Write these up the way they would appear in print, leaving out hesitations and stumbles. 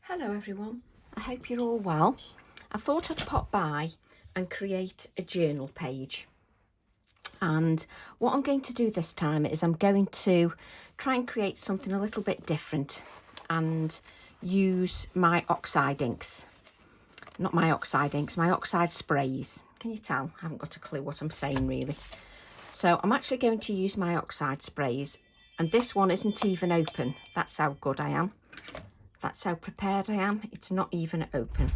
Hello everyone, I hope you're all well. I thought I'd pop by and create a journal page. And what I'm going to do this time is I'm going to try and create something a little bit different and use my oxide inks. Not my oxide inks, my oxide sprays. Can you tell? I haven't got a clue what I'm saying really. So I'm actually going to use my oxide sprays, and this one isn't even open. That's how good I am. That's how prepared I am. It's not even open.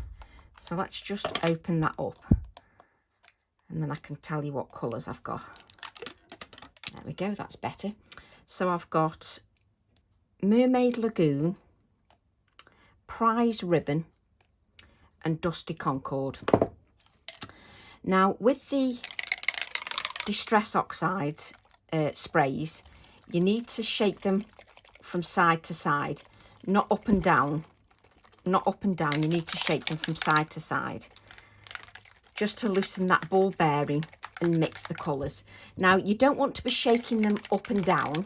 So let's just open that up and then I can tell you what colours I've got. There we go, that's better. So I've got Mermaid Lagoon, Prize Ribbon and Dusty Concord. Now with the Distress Oxide sprays, you need to shake them from side to side. Not up and down, not up and down. You need to shake them from side to side just to loosen that ball bearing and mix the colours. Now you don't want to be shaking them up and down,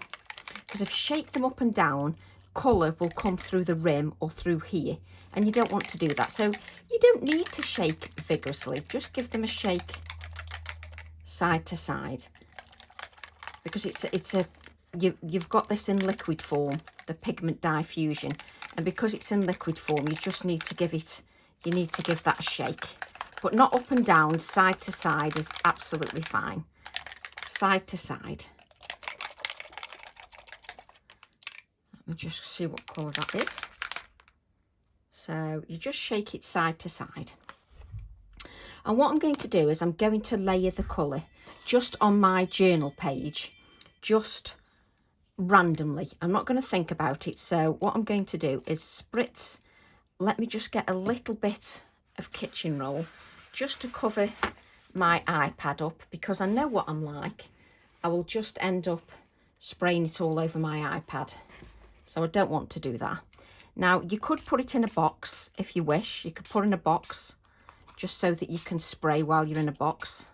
because if you shake them up and down, colour will come through the rim or through here, and you don't want to do that. So you don't need to shake vigorously, just give them a shake side to side, because you've got this in liquid form, the pigment diffusion, and because it's in liquid form, you just need to give that a shake, but not up and down. Side to side is absolutely fine. Side to side. Let me just see what colour that is. So you just shake it side to side. And what I'm going to do is I'm going to layer the colour just on my journal page, just randomly. I'm not going to think about it. So what I'm going to do is spritz. Let me just get a little bit of kitchen roll just to cover my iPad up, because I know what I'm like. I will just end up spraying it all over my iPad. So I don't want to do that. Now you could put it in a box if you wish. You could put in a box just so that you can spray while you're in a box.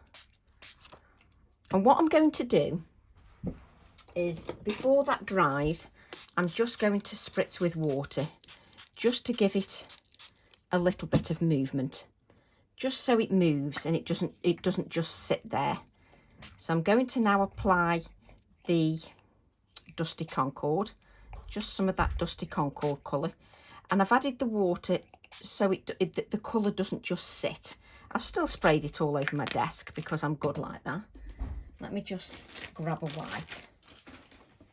And what I'm going to do is, before that dries, I'm just going to spritz with water just to give it a little bit of movement, just so it moves and it doesn't just sit there. So I'm going to now apply the Dusty Concord, just some of that Dusty Concord colour, and I've added the water so the colour doesn't just sit. I've still sprayed it all over my desk because I'm good like that. Let me just grab a wipe,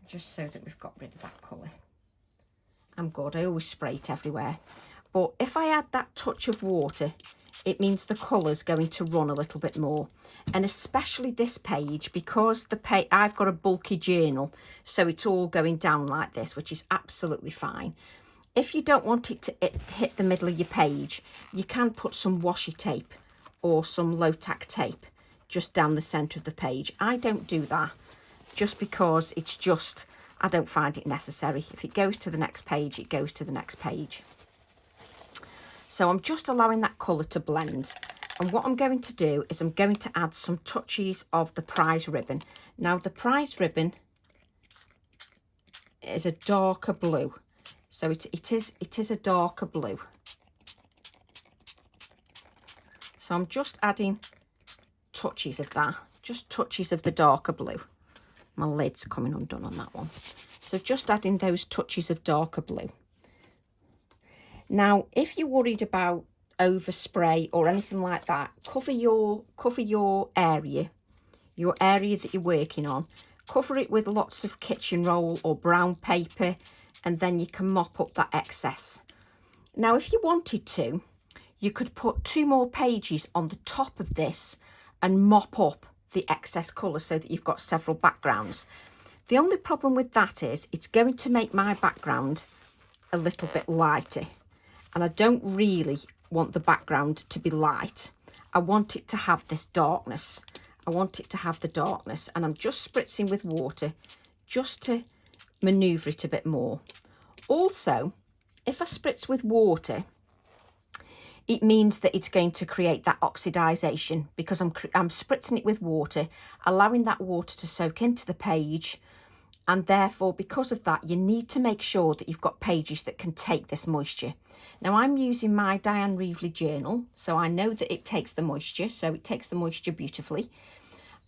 just so that we've got rid of that colour. I'm good, I always spray it everywhere. But if I add that touch of water, it means the colour's going to run a little bit more. And especially this page, because I've got a bulky journal, so it's all going down like this, which is absolutely fine. If you don't want it to hit the middle of your page, you can put some washi tape or some low-tack tape just down the centre of the page. I don't do that, just because I don't find it necessary. If it goes to the next page, it goes to the next page. So I'm just allowing that colour to blend. And what I'm going to do is I'm going to add some touches of the Prize Ribbon. Now the Prize Ribbon is a darker blue. So it is a darker blue. So I'm just adding touches of that, just touches of the darker blue. My lid's coming undone on that one. So just adding those touches of darker blue. Now, if you're worried about overspray or anything like that, cover your area that you're working on. Cover it with lots of kitchen roll or brown paper, and then you can mop up that excess. Now, if you wanted to, you could put 2 more pages on the top of this and mop up the excess colour so that you've got several backgrounds. The only problem with that is it's going to make my background a little bit lighter, and I don't really want the background to be light. I want it to have this darkness. I want it to have the darkness, and I'm just spritzing with water just to manoeuvre it a bit more. Also, if I spritz with water, it means that it's going to create that oxidization, because I'm spritzing it with water, allowing that water to soak into the page, And therefore, because of that, you need to make sure that you've got pages that can take this moisture. Now, I'm using my Diane Reevely journal, so I know that it takes the moisture, so it takes the moisture beautifully.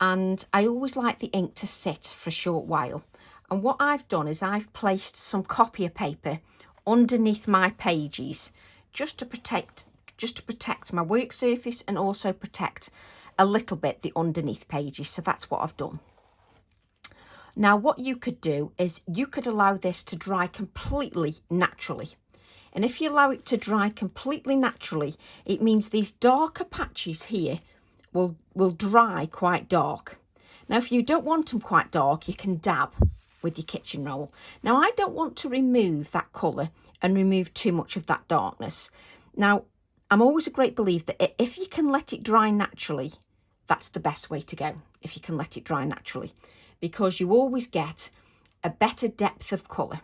And I always like the ink to sit for a short while. And what I've done is I've placed some copier paper underneath my pages just to protect my work surface and also protect a little bit the underneath pages. So that's what I've done. Now, what you could do is you could allow this to dry completely naturally. And if you allow it to dry completely naturally, it means these darker patches here will dry quite dark. Now, if you don't want them quite dark, you can dab with your kitchen roll. Now, I don't want to remove that colour and remove too much of that darkness. Now, I'm always a great believer that if you can let it dry naturally, that's the best way to go, if you can let it dry naturally, because you always get a better depth of colour.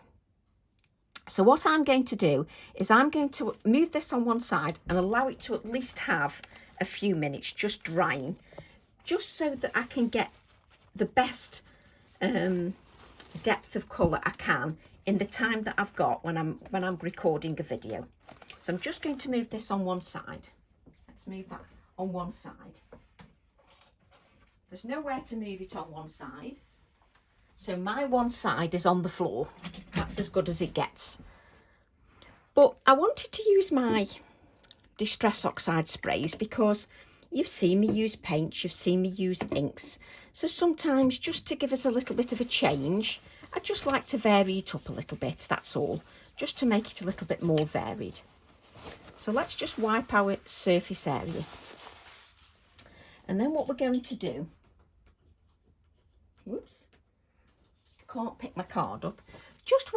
So what I'm going to do is I'm going to move this on one side and allow it to at least have a few minutes just drying, just so that I can get the best depth of colour I can in the time that I've got when I'm recording a video. So I'm just going to move this on one side. Let's move that on one side. There's nowhere to move it on one side. So my one side is on the floor. That's as good as it gets. But I wanted to use my Distress Oxide sprays because you've seen me use paints, you've seen me use inks. So sometimes, just to give us a little bit of a change, I just like to vary it up a little bit, that's all. Just to make it a little bit more varied. So let's just wipe our surface area. And then what we're going to do, whoops, can't pick my card up, just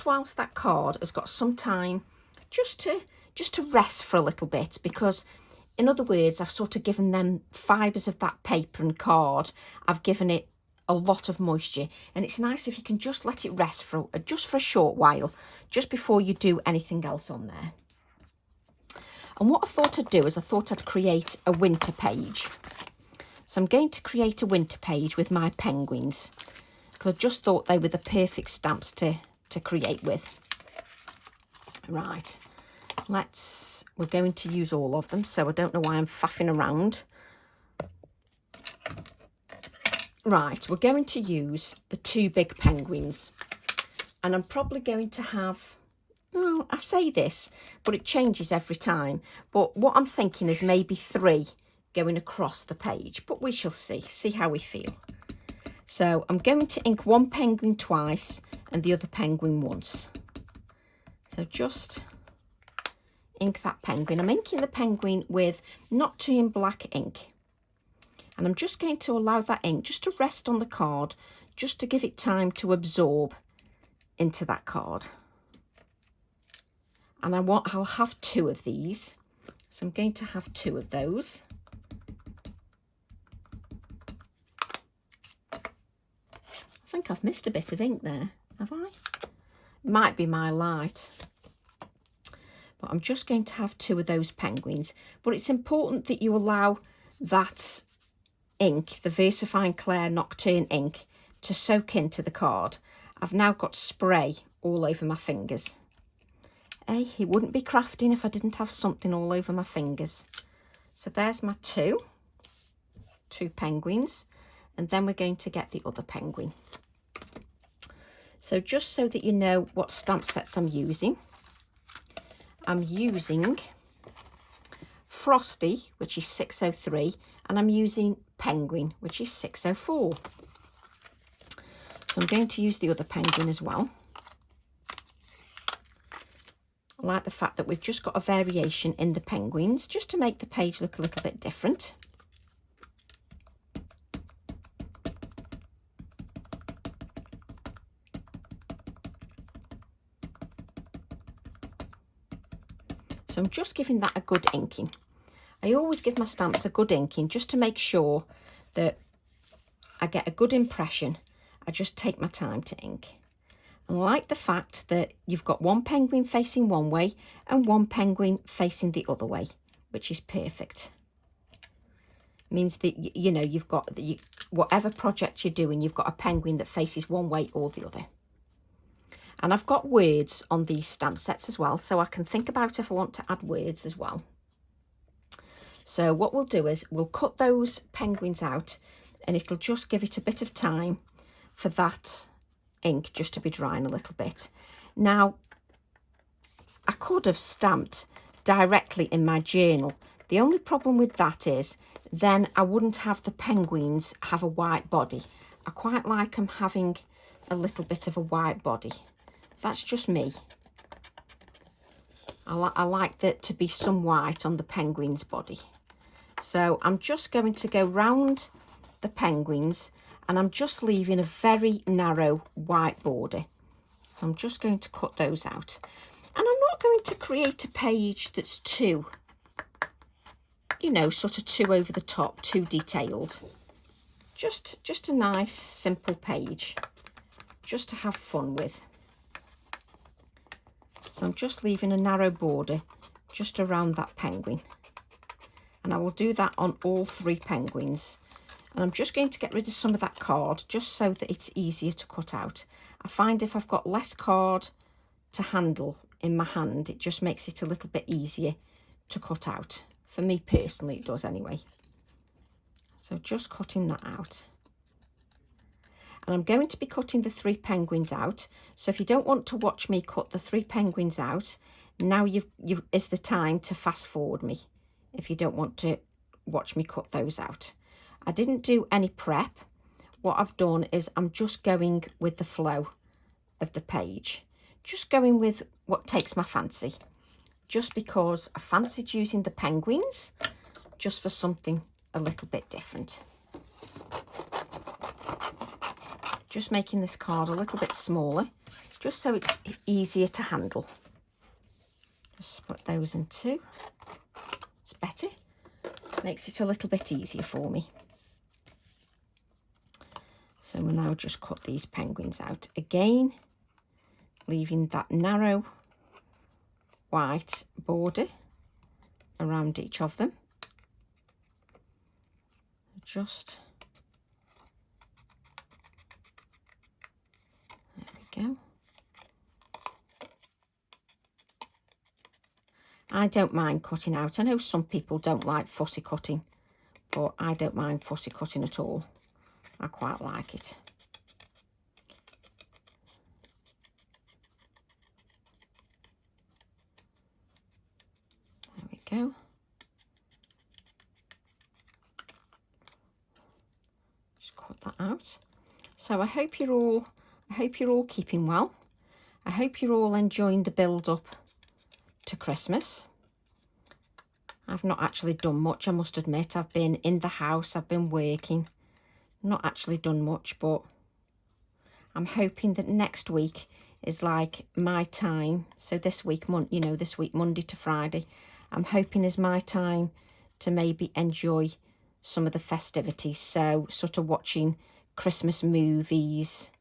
whilst that card has got some time just to rest for a little bit, because in other words, I've sort of given them fibres of that paper and card, I've given it a lot of moisture, and it's nice if you can just let it rest for a short while, just before you do anything else on there. And what I thought I'd do is I thought I'd create a winter page. So I'm going to create a winter page with my penguins, because I just thought they were the perfect stamps to create with. Right, we're going to use all of them, so I don't know why I'm faffing around. Right, we're going to use the two big penguins, and I'm probably going to have, oh, I say this, but it changes every time. But what I'm thinking is maybe 3 going across the page, but we shall see how we feel. So I'm going to ink one penguin twice and the other penguin once. So just ink that penguin. I'm inking the penguin with not too in black ink. And I'm just going to allow that ink just to rest on the card, just to give it time to absorb into that card. And I'll have 2 of these. So I'm going to have 2 of those. I think I've missed a bit of ink there, have I? Might be my light. But I'm just going to have 2 of those penguins. But it's important that you allow that ink, the VersaFine Clair Nocturne ink, to soak into the card. I've now got spray all over my fingers. It wouldn't be crafting if I didn't have something all over my fingers. So there's my two penguins, and then we're going to get the other penguin. So just so that you know what stamp sets I'm using Frosty, which is 603, and I'm using Penguin, which is 604. So I'm going to use the other penguin as well. I like the fact that we've just got a variation in the penguins, just to make the page look a little bit different. So I'm just giving that a good inking. I always give my stamps a good inking just to make sure that I get a good impression. I just take my time to ink. I like the fact that you've got one penguin facing one way and one penguin facing the other way, which is perfect. means that, you know, you've got whatever project you're doing, you've got a penguin that faces one way or the other. And I've got words on these stamp sets as well, so I can think about if I want to add words as well. So what we'll do is we'll cut those penguins out, and it'll just give it a bit of time for that ink just to be drying a little bit. Now, I could have stamped directly in my journal. The only problem with that is then I wouldn't have the penguins have a white body. I quite like them having a little bit of a white body. That's just me. I like there to be some white on the penguin's body. So I'm just going to go round the penguins, and I'm just leaving a very narrow white border. I'm just going to cut those out. And I'm not going to create a page that's too, you know, sort of too over the top, too detailed. Just a nice, simple page, just to have fun with. So I'm just leaving a narrow border just around that penguin. And I will do that on all 3 penguins. And I'm just going to get rid of some of that card just so that it's easier to cut out. I find if I've got less card to handle in my hand, it just makes it a little bit easier to cut out. For me personally, it does anyway. So just cutting that out. And I'm going to be cutting the 3 penguins out. So if you don't want to watch me cut the 3 penguins out, now is the time to fast forward me if you don't want to watch me cut those out. I didn't do any prep. What I've done is I'm just going with the flow of the page. Just going with what takes my fancy. Just because I fancied using the penguins, just for something a little bit different. Just making this card a little bit smaller, just so it's easier to handle. Just split those in 2. It's better. Makes it a little bit easier for me. So we'll now just cut these penguins out again, leaving that narrow white border around each of them. Just there we go. I don't mind cutting out. I know some people don't like fussy cutting, but I don't mind fussy cutting at all. I quite like it. There we go. Just cut that out. So I hope you're all keeping well. I hope you're all enjoying the build up to Christmas. I've not actually done much, I must admit. I've been in the house, I've been working, not actually done much, but I'm hoping that next week is like my time. So this week, this week Monday to Friday, I'm hoping is my time to maybe enjoy some of the festivities. So sort of watching Christmas movies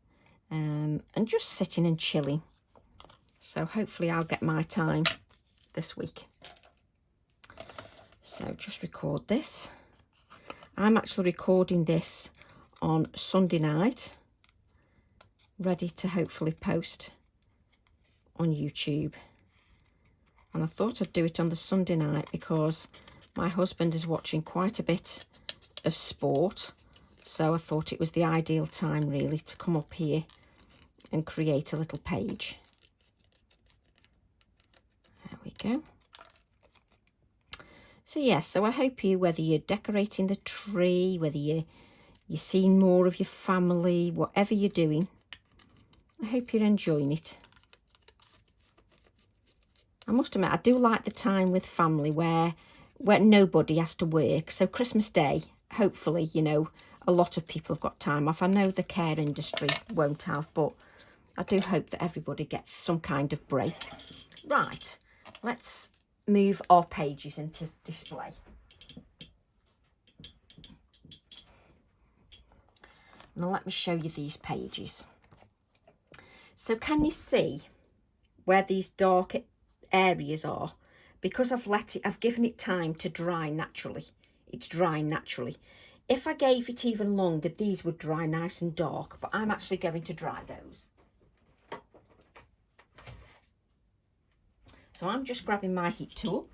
and just sitting and chilling. So hopefully I'll get my time this week. So just record this. I'm actually recording this on Sunday night, ready to hopefully post on YouTube. And I thought I'd do it on the Sunday night because my husband is watching quite a bit of sport. So I thought it was the ideal time really to come up here and create a little page. There we go. So yes, so I hope whether you're decorating the tree, whether you're seeing more of your family, whatever you're doing, I hope you're enjoying it. I must admit, I do like the time with family where nobody has to work. So Christmas Day, hopefully, a lot of people have got time off. I know the care industry won't have, but I do hope that everybody gets some kind of break. Right, let's move our pages into display. Now let me show you these pages. So can you see where these dark areas are? Because I've given it time to dry naturally. it's drying naturally. If I gave it even longer, these would dry nice and dark, but I'm actually going to dry those. So I'm just grabbing my heat tool.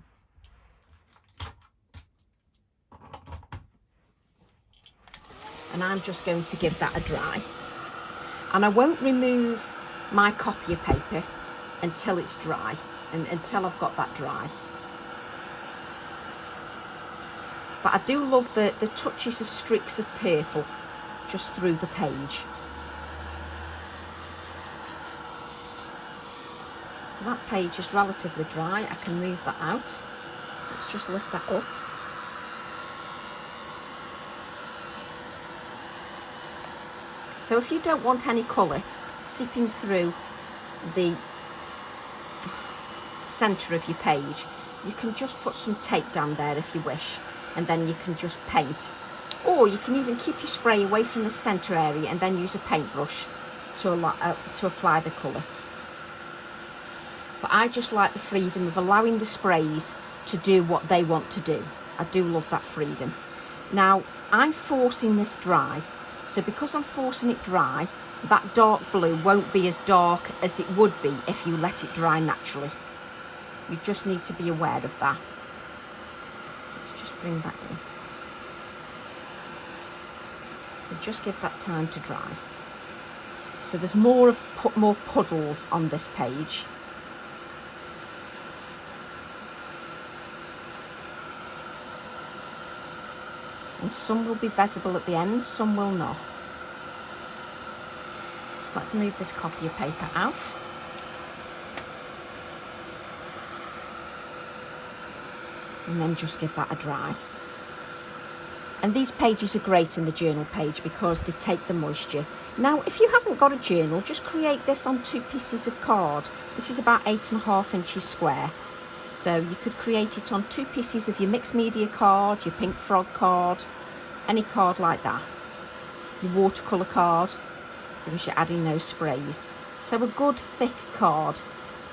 And I'm just going to give that a dry. And I won't remove my copier paper until it's dry, and until I've got that dry. But I do love the touches of streaks of purple just through the page. So that page is relatively dry. I can move that out. Let's just lift that up. So if you don't want any colour seeping through the centre of your page, you can just put some tape down there if you wish, and then you can just paint. Or you can even keep your spray away from the centre area and then use a paintbrush to apply the colour. But I just like the freedom of allowing the sprays to do what they want to do. I do love that freedom. Now, I'm forcing this dry, so because I'm forcing it dry, that dark blue won't be as dark as it would be if you let it dry naturally. You just need to be aware of that. Let's just bring that in. And just give that time to dry. So there's more puddles on this page. And some will be visible at the end, some will not. So let's move this copier paper out. And then just give that a dry. And these pages are great in the journal page because they take the moisture. Now, if you haven't got a journal, just create this on 2 pieces of card. This is about 8.5 inches square. So you could create it on 2 pieces of your mixed media card, your pink frog card, any card like that. Your watercolour card, because you're adding those sprays. So a good thick card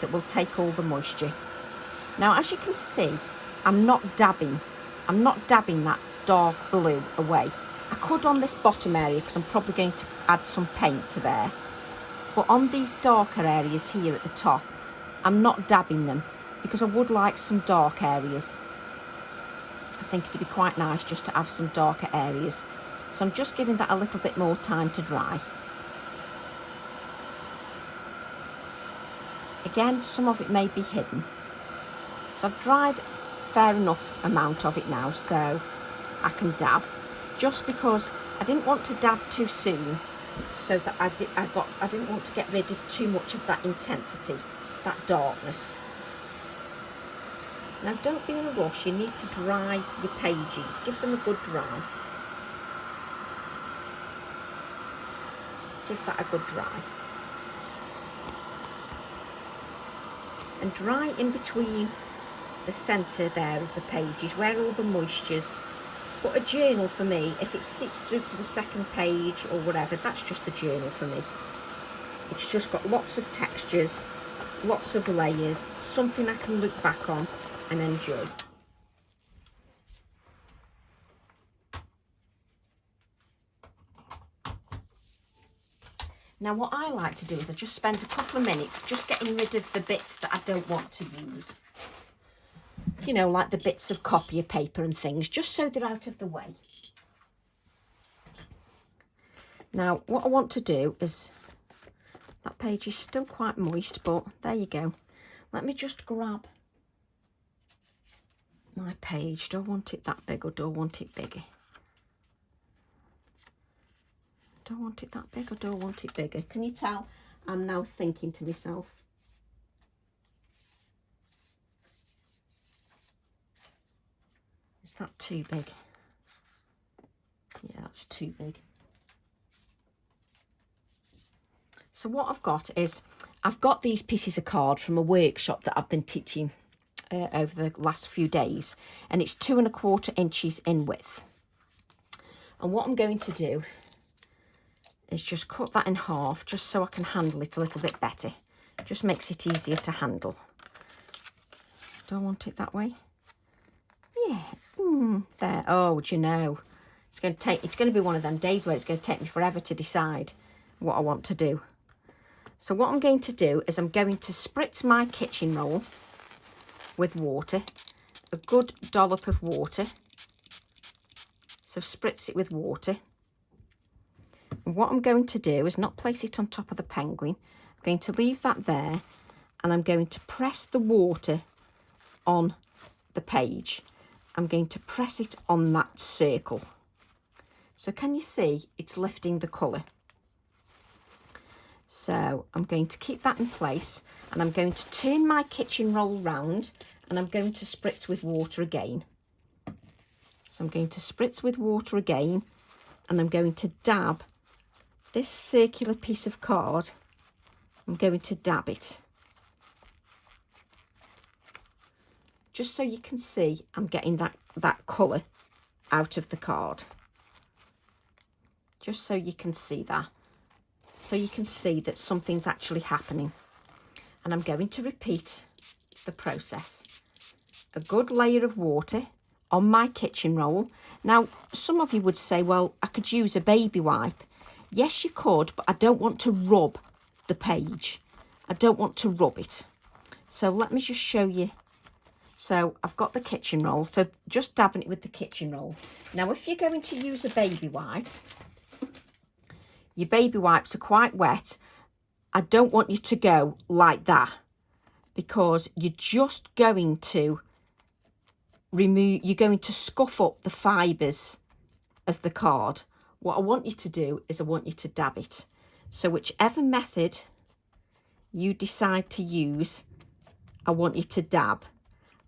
that will take all the moisture. Now, as you can see, I'm not dabbing that dark blue away. I could on this bottom area because I'm probably going to add some paint to there. But on these darker areas here at the top, I'm not dabbing them because I would like some dark areas. I think it'd be quite nice just to have some darker areas. So I'm just giving that a little bit more time to dry. Again, some of it may be hidden. So I've dried fair enough amount of it now, so I can dab, just because I didn't want to dab too soon, so that I didn't want to get rid of too much of that intensity, that darkness. Now, don't be in a rush. You need to dry your pages. Give them a good dry. Give that a good dry. And dry in between the centre there of the pages where all the moisture's. But a journal for me, if it seeps through to the second page or whatever, that's just the journal for me. It's just got lots of textures, lots of layers, something I can look back on and enjoy. Now, what I like to do is I just spend a couple of minutes just getting rid of the bits that I don't want to use. You know, like the bits of copier paper and things, just so they're out of the way. Now, what I want to do is, that page is still quite moist, but there you go. Let me just grab my page. Do I want it that big or do I want it bigger? Do I want it that big or do I want it bigger? Can you tell I'm now thinking to myself? Is that too big? Yeah, that's too big. So what I've got is, I've got these pieces of card from a workshop that I've been teaching over the last few days, and it's 2¼ inches in width. And what I'm going to do is just cut that in half, just so I can handle it a little bit better. It just makes it easier to handle. Do I want it that way? Yeah, There. Oh, do you know, it's going to be one of them days where it's going to take me forever to decide what I want to do. So what I'm going to do is I'm going to spritz my kitchen roll with water, a good dollop of water. So spritz it with water. And what I'm going to do is not place it on top of the penguin. I'm going to leave that there, and I'm going to press the water on the page. I'm going to press it on that circle. So can you see it's lifting the colour? So I'm going to keep that in place, and I'm going to turn my kitchen roll round, and I'm going to spritz with water again. So I'm going to spritz with water again, and I'm going to dab this circular piece of card. I'm going to dab it. Just so you can see I'm getting that colour out of the card. Just so you can see that. So you can see that something's actually happening. And I'm going to repeat the process. A good layer of water on my kitchen roll. Now, some of you would say, well, I could use a baby wipe. Yes, you could, but I don't want to rub the page. I don't want to rub it. So let me just show you. So I've got the kitchen roll, so just dabbing it with the kitchen roll. Now, if you're going to use a baby wipe, your baby wipes are quite wet. I don't want you to go like that, because you're just going to you're going to scuff up the fibres of the card. What I want you to do is I want you to dab it. So whichever method you decide to use, I want you to dab.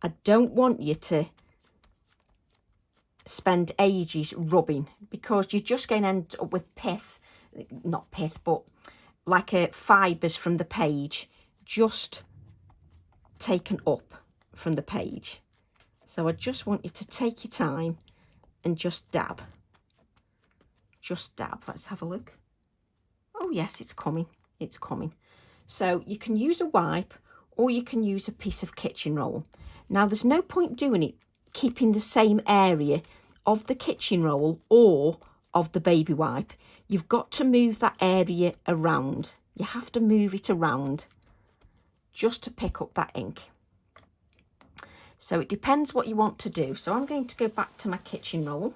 I don't want you to spend ages rubbing, because you're just going to end up with not pith, but like fibres from the page just taken up from the page. So I just want you to take your time and just dab. Just dab. Let's have a look. Oh yes, it's coming. It's coming. So you can use a wipe, or you can use a piece of kitchen roll. Now, there's no point doing it keeping the same area of the kitchen roll or of the baby wipe. You've got to move that area around. You have to move it around just to pick up that ink. So it depends what you want to do. So I'm going to go back to my kitchen roll,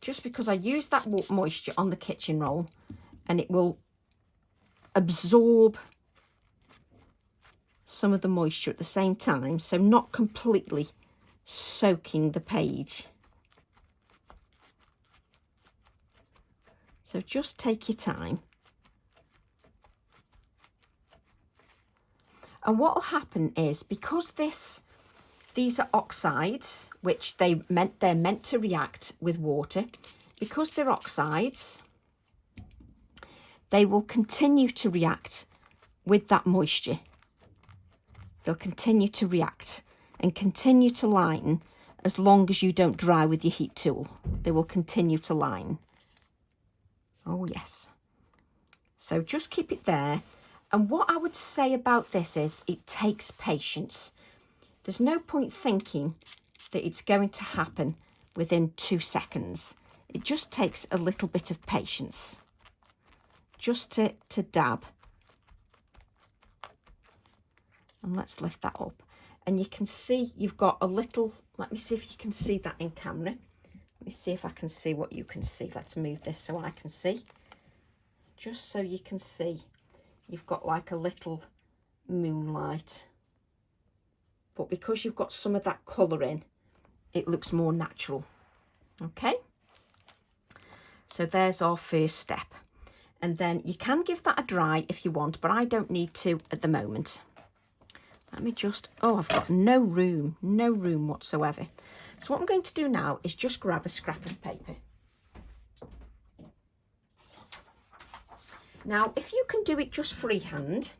just because I use that moisture on the kitchen roll, and it will absorb some of the moisture at the same time, so not completely soaking the page. So just take your time. And what will happen is, because these are oxides, which they're meant to react with water, because they're oxides, they will continue to react with that moisture. They'll continue to react and continue to line as long as you don't dry with your heat tool. They will continue to line. Oh yes. So just keep it there. And what I would say about this is, it takes patience. There's no point thinking that it's going to happen within 2 seconds. It just takes a little bit of patience. Just to dab. And let's lift that up. And you can see you've got a little, let me see if you can see that in camera. Let me see if I can see what you can see. Let's move this so I can see. Just so you can see, you've got like a little moonlight. But because you've got some of that colour in, it looks more natural. Okay? So there's our first step. And then you can give that a dry if you want, but I don't need to at the moment. Let me just, oh, I've got no room whatsoever. So what I'm going to do now is just grab a scrap of paper. Now, if you can do it just freehand,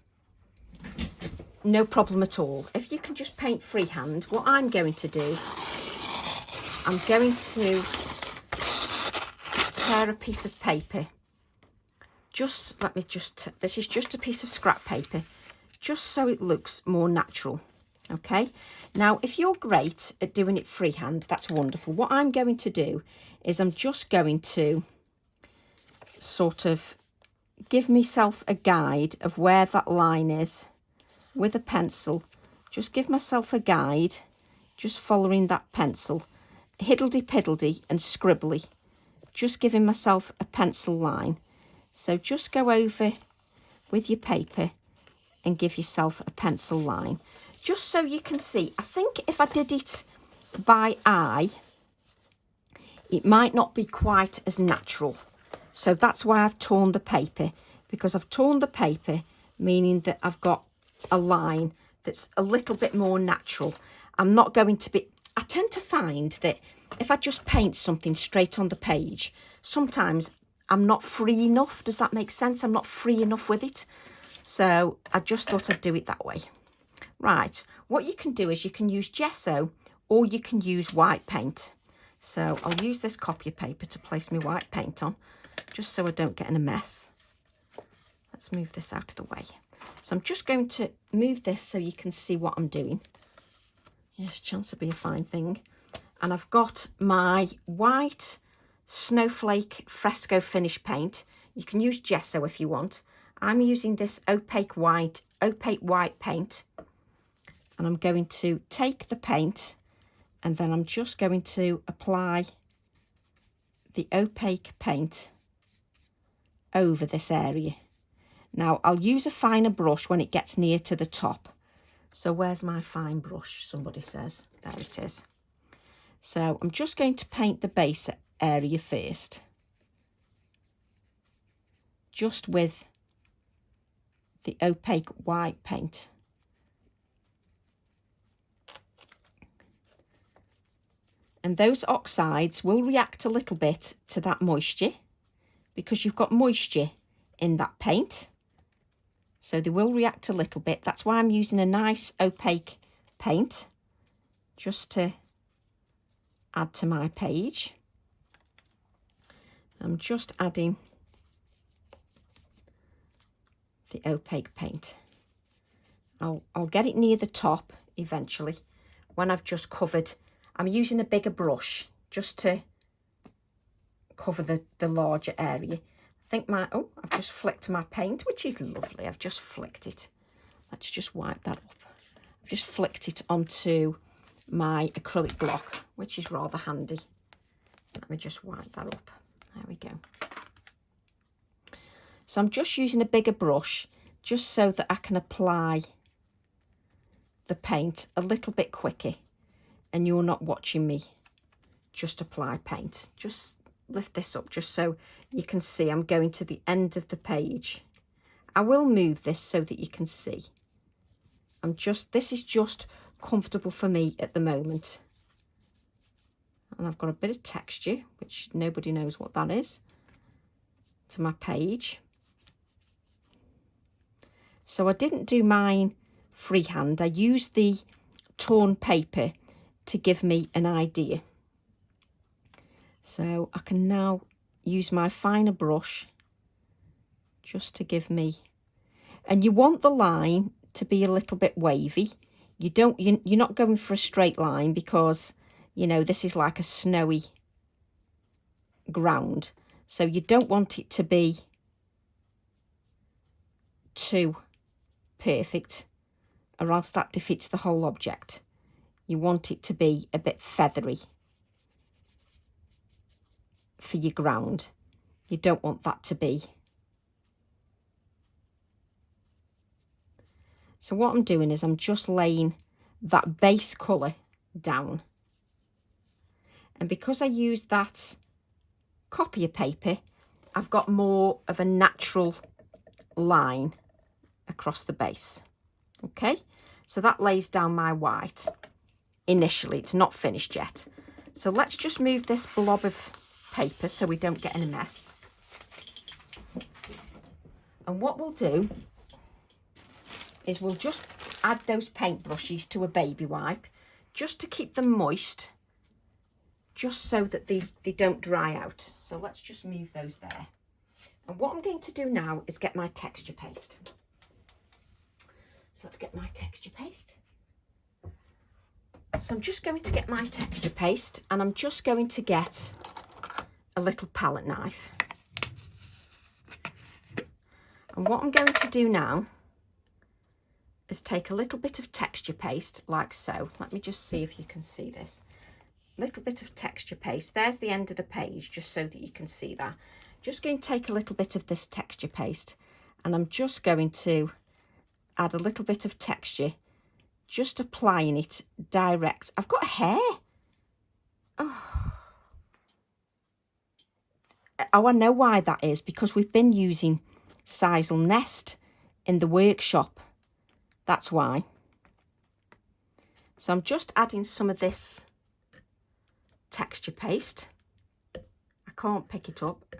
no problem at all. If you can just paint freehand, what I'm going to do, I'm going to tear a piece of paper. This is just a piece of scrap paper, just so it looks more natural. Okay, now if you're great at doing it freehand, that's wonderful. What I'm going to do is I'm just going to sort of give myself a guide of where that line is with a pencil. Just give myself a guide, just following that pencil, hiddledy-piddledy and scribbly, just giving myself a pencil line. So just go over with your paper and give yourself a pencil line, just so you can see. I think if I did it by eye, it might not be quite as natural. So that's why I've torn the paper, because I've torn the paper, meaning that I've got a line that's a little bit more natural. I'm not going to be, I tend to find that if I just paint something straight on the page, sometimes I'm not free enough. Does that make sense? I'm not free enough with it. So I just thought I'd do it that way. Right, what you can do is you can use gesso or you can use white paint. So I'll use this copy paper to place my white paint on, just so I don't get in a mess. Let's move this out of the way. So I'm just going to move this so you can see what I'm doing. Yes, chance to be a fine thing. And I've got my white snowflake fresco finish paint. You can use gesso if you want. I'm using this opaque white paint. And I'm going to take the paint and then I'm just going to apply the opaque paint over this area. Now I'll use a finer brush when it gets near to the top. So where's my fine brush? Somebody says. There it is. So I'm just going to paint the base area first, just with the opaque white paint. And those oxides will react a little bit to that moisture, because you've got moisture in that paint. So they will react a little bit. That's why I'm using a nice opaque paint, just to add to my page. I'm just adding the opaque paint. I'll get it near the top eventually when I've just covered. I'm using a bigger brush just to cover the larger area. I think I've just flicked my paint, which is lovely. I've just flicked it. Let's just wipe that up. I've just flicked it onto my acrylic block, which is rather handy. Let me just wipe that up. There we go. So I'm just using a bigger brush just so that I can apply the paint a little bit quicker and you're not watching me just apply paint. Just lift this up just so you can see I'm going to the end of the page. I will move this so that you can see. This is just comfortable for me at the moment. And I've got a bit of texture, which nobody knows what that is, to my page. So I didn't do mine freehand. I used the torn paper to give me an idea. So I can now use my finer brush just to give me, and you want the line to be a little bit wavy. You're not going for a straight line because, you know, this is like a snowy ground. So you don't want it to be too perfect, or else that defeats the whole object. You want it to be a bit feathery for your ground. You don't want that to be. So what I'm doing is I'm just laying that base colour down. And because I used that copier paper, I've got more of a natural line across the base. Okay, so that lays down my white. Initially, it's not finished yet. So let's just move this blob of paper so we don't get in a mess. And what we'll do is we'll just add those paint brushes to a baby wipe just to keep them moist, just so that they don't dry out. So let's just move those there. And what I'm going to do now is get my texture paste. So let's get my texture paste. So I'm just going to get my texture paste, and I'm just going to get a little palette knife. And what I'm going to do now is take a little bit of texture paste like so. Let me just see if you can see this. A little bit of texture paste. There's the end of the page, just so that you can see that. Just going to take a little bit of this texture paste, and I'm just going to add a little bit of texture, just applying it direct. I've got hair. Oh, I know why that is, because we've been using Sisal Nest in the workshop. That's why. So I'm just adding some of this texture paste. I can't pick it up.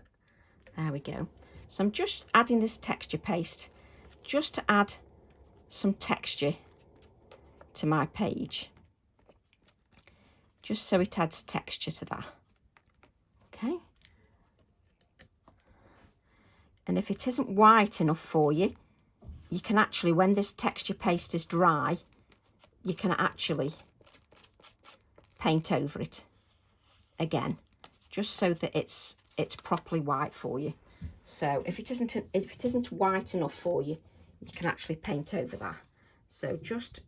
There we go. So I'm just adding this texture paste just to add some texture to my page. Just so it adds texture to that. Okay. And if it isn't white enough for you, you can actually, when this texture paste is dry, you can actually paint over it again, just so that it's properly white for you. So if it isn't white enough for you, you can actually paint over that. So just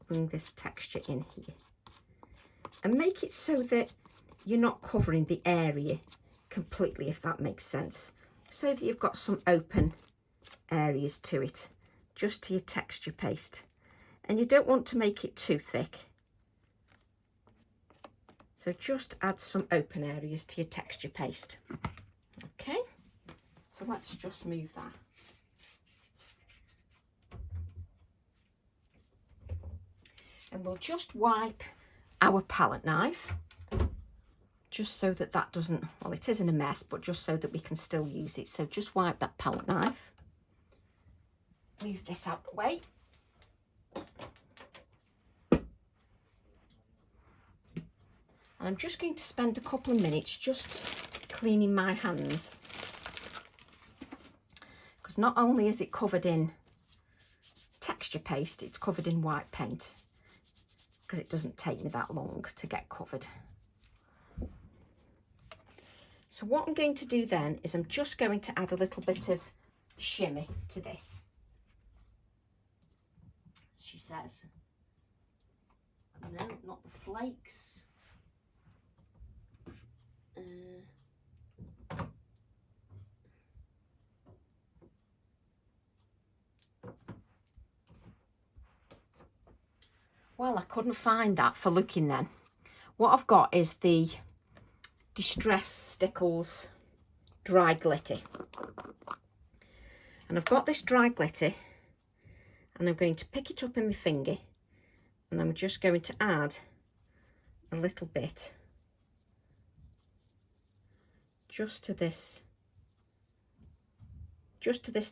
bring this texture in here and make it so that you're not covering the area completely, if that makes sense, so that you've got some open areas to it, just to your texture paste. And you don't want to make it too thick, so just add some open areas to your texture paste. Okay, so let's just move that. And we'll just wipe our palette knife, just so that that doesn't, well, it isn't a mess, but just so that we can still use it. So just wipe that palette knife. Move this out the way. And I'm just going to spend a couple of minutes just cleaning my hands, because not only is it covered in texture paste, it's covered in white paint, because it doesn't take me that long to get covered. So what I'm going to do then is I'm just going to add a little bit of shimmer to this. She says, no, not the flakes. Well, I couldn't find that for looking then. What I've got is the Distress Stickles dry glitter, and I've got this dry glitter, and I'm going to pick it up in my finger, and I'm just going to add a little bit just to this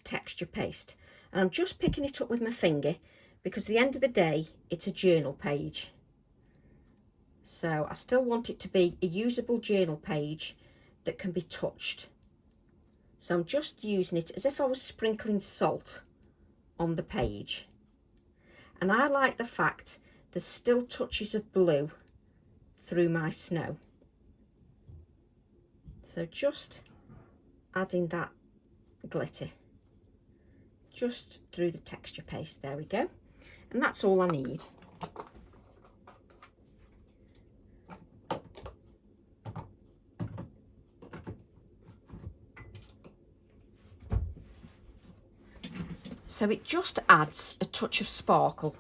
texture paste. And I'm just picking it up with my finger, because at the end of the day it's a journal page, so I still want it to be a usable journal page that can be touched. So I'm just using it as if I was sprinkling salt on the page. And I like the fact there's still touches of blue through my snow. So just adding that glitter just through the texture paste. There we go. And that's all I need. So it just adds a touch of sparkle.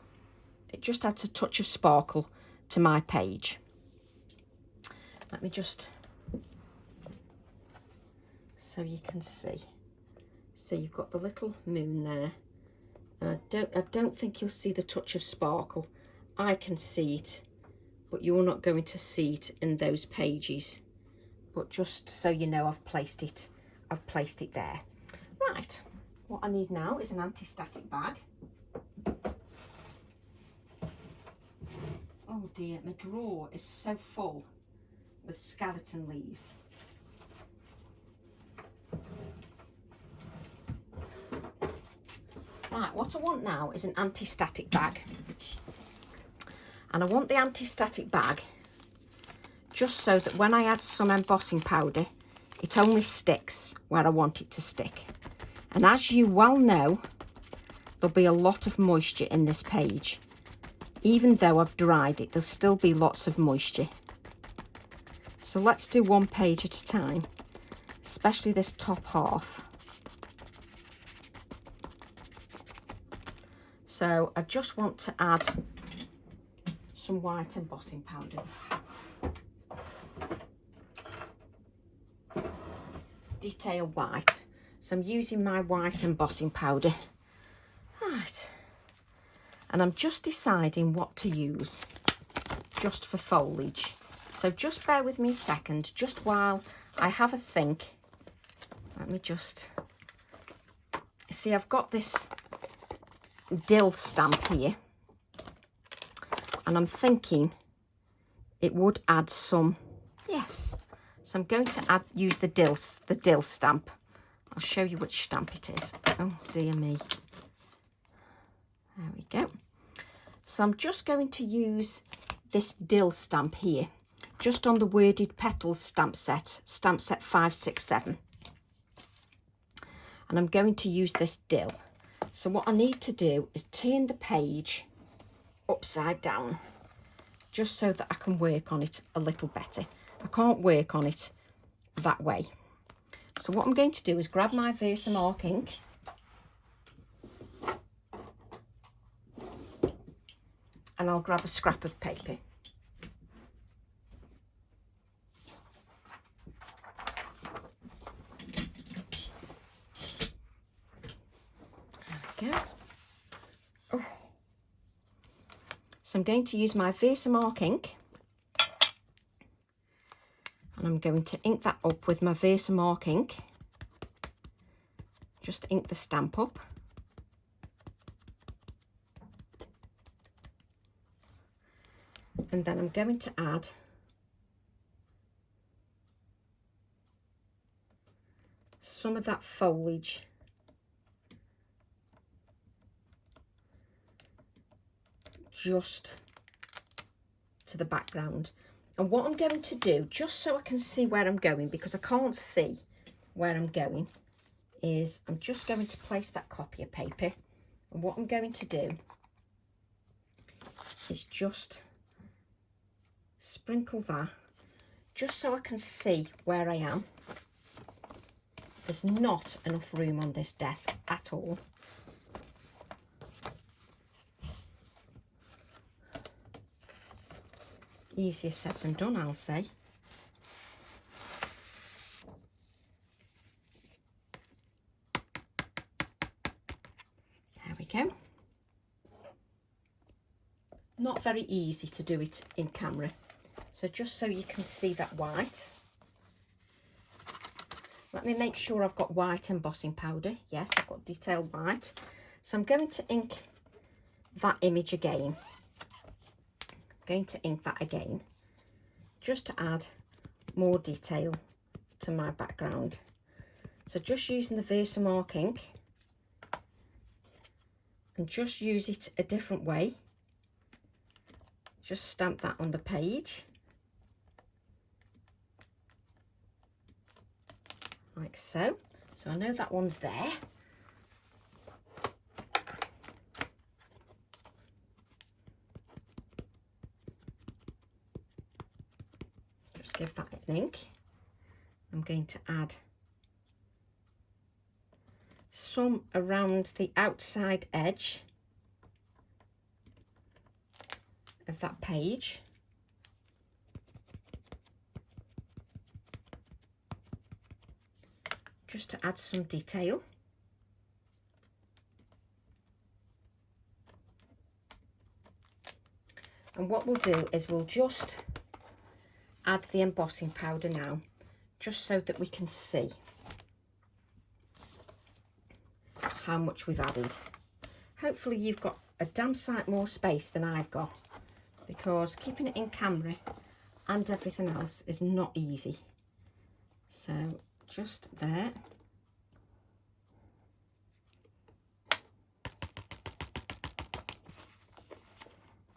It just adds a touch of sparkle to my page. Let me just, so you can see. So you've got the little moon there. And I don't think you'll see the touch of sparkle. I can see it, but you're not going to see it in those pages. But just so you know, I've placed it there. Right. What I need now is an anti-static bag. Oh dear, my drawer is so full with skeleton leaves. Right, what I want now is an anti-static bag. And I want the anti-static bag just so that when I add some embossing powder, it only sticks where I want it to stick. And as you well know, there'll be a lot of moisture in this page. Even though I've dried it, there'll still be lots of moisture. So let's do one page at a time, especially this top half. So I just want to add some white embossing powder. Detail white. So I'm using my white embossing powder. Right. And I'm just deciding what to use just for foliage. So just bear with me a second, just while I have a think. Let me just... See, I've got this dill stamp here. And I'm thinking it would add some... Yes. So I'm going to use the dill stamp. I'll show you which stamp it is. Oh, dear me. There we go. So I'm just going to use this dill stamp here, just on the Worded Petals stamp set 567. And I'm going to use this dill. So what I need to do is turn the page upside down, just so that I can work on it a little better. I can't work on it that way. So what I'm going to do is grab my Versamark ink. And I'll grab a scrap of paper. There we go. Oh. So I'm going to use my Versamark ink. And I'm going to ink that up with my Versamark ink. Just ink the stamp up. And then I'm going to add some of that foliage just to the background. And what I'm going to do, just so I can see where I'm going, because I can't see where I'm going, is I'm just going to place that copy of paper. And what I'm going to do is just sprinkle that, just so I can see where I am. There's not enough room on this desk at all. Easier said than done, I'll say. There we go. Not very easy to do it in camera. So just so you can see that white. Let me make sure I've got white embossing powder. Yes, I've got detailed white. So I'm going to ink that image again. Going to ink that again, just to add more detail to my background. So just using the Versamark ink, and just use it a different way. Just stamp that on the page, like so. So I know that one's there. Give that an ink. I'm going to add some around the outside edge of that page. Just to add some detail. And what we'll do is we'll just add the embossing powder now, just so that we can see how much we've added. Hopefully you've got a damn sight more space than I've got, because keeping it in camera and everything else is not easy. So just there.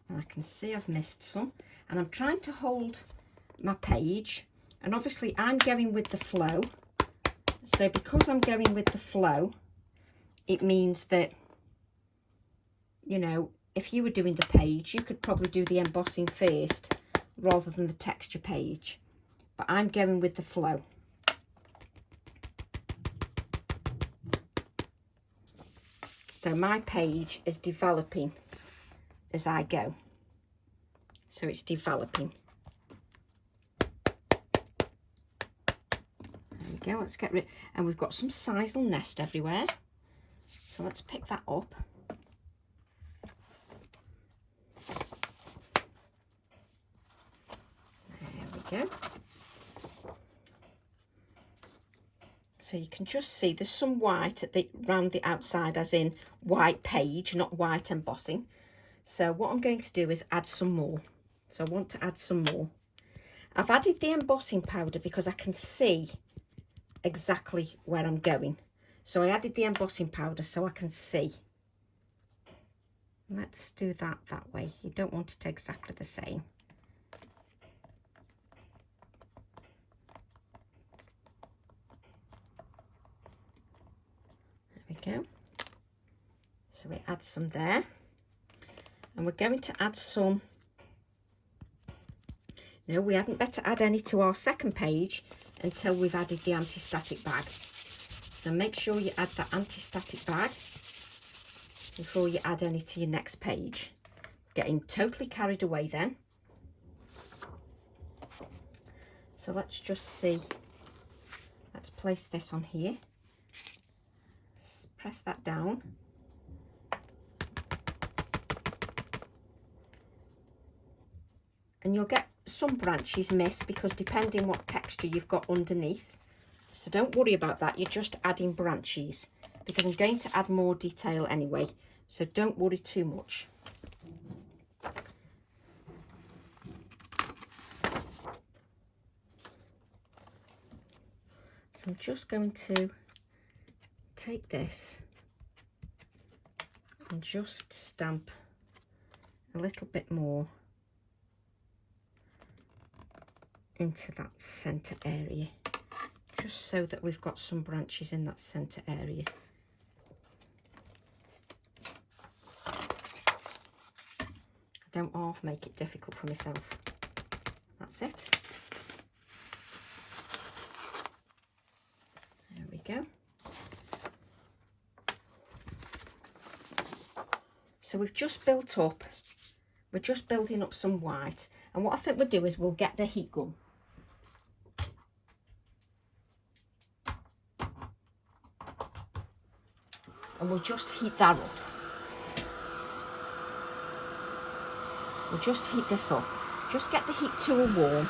And I can see I've missed some, and I'm trying to hold my page, and obviously I'm going with the flow. So because I'm going with the flow, it means that, you know, if you were doing the page, you could probably do the embossing first rather than the texture page, but I'm going with the flow. So my page is developing as I go. So it's developing. There we go, let's get rid, and we've got some sisal nest everywhere. So let's pick that up. There we go. So you can just see there's some white at around the outside, as in white page, not white embossing. So what I'm going to do is add some more. So I want to add some more. I've added the embossing powder because I can see exactly where I'm going. So I added the embossing powder so I can see. Let's do that way. You don't want it exactly the same. There we go. So we add some there. And we're going to add some. No, we hadn't better add any to our second page until we've added the anti-static bag. So make sure you add that anti-static bag before you add any to your next page. Getting totally carried away then. So let's just see. Let's place this on here. Press that down. And you'll get some branches missed because depending what texture you've got underneath. So don't worry about that, you're just adding branches because I'm going to add more detail anyway. So don't worry too much. So I'm just going to take this and just stamp a little bit more into that centre area, just so that we've got some branches in that centre area. I don't half make it difficult for myself. That's it. There we go. So we've just built up, we're just building up some white, and what I think we'll do is we'll get the heat gun. And we'll just heat that up. We'll just heat this up. Just get the heat tool warm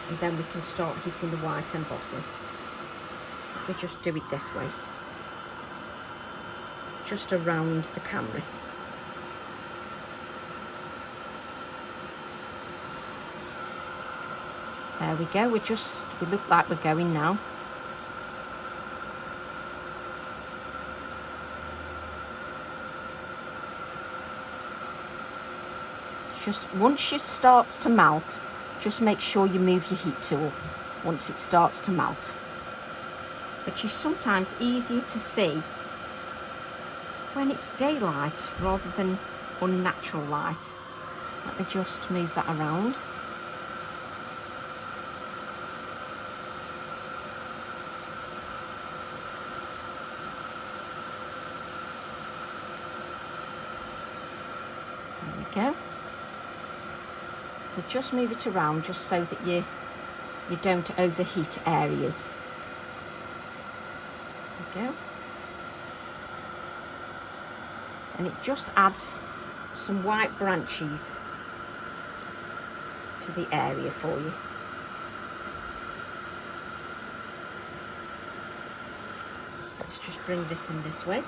and then we can start heating the white embossing. Let me just do it this way. Just around the camera. There we go, we look like we're going now. Just once it starts to melt, just make sure you move your heat tool once it starts to melt. Which is sometimes easier to see when it's daylight rather than unnatural light. Let me just move that around. There we go. So just move it around just so that you don't overheat areas. There we go. And it just adds some white branches to the area for you. Let's just bring this in this way.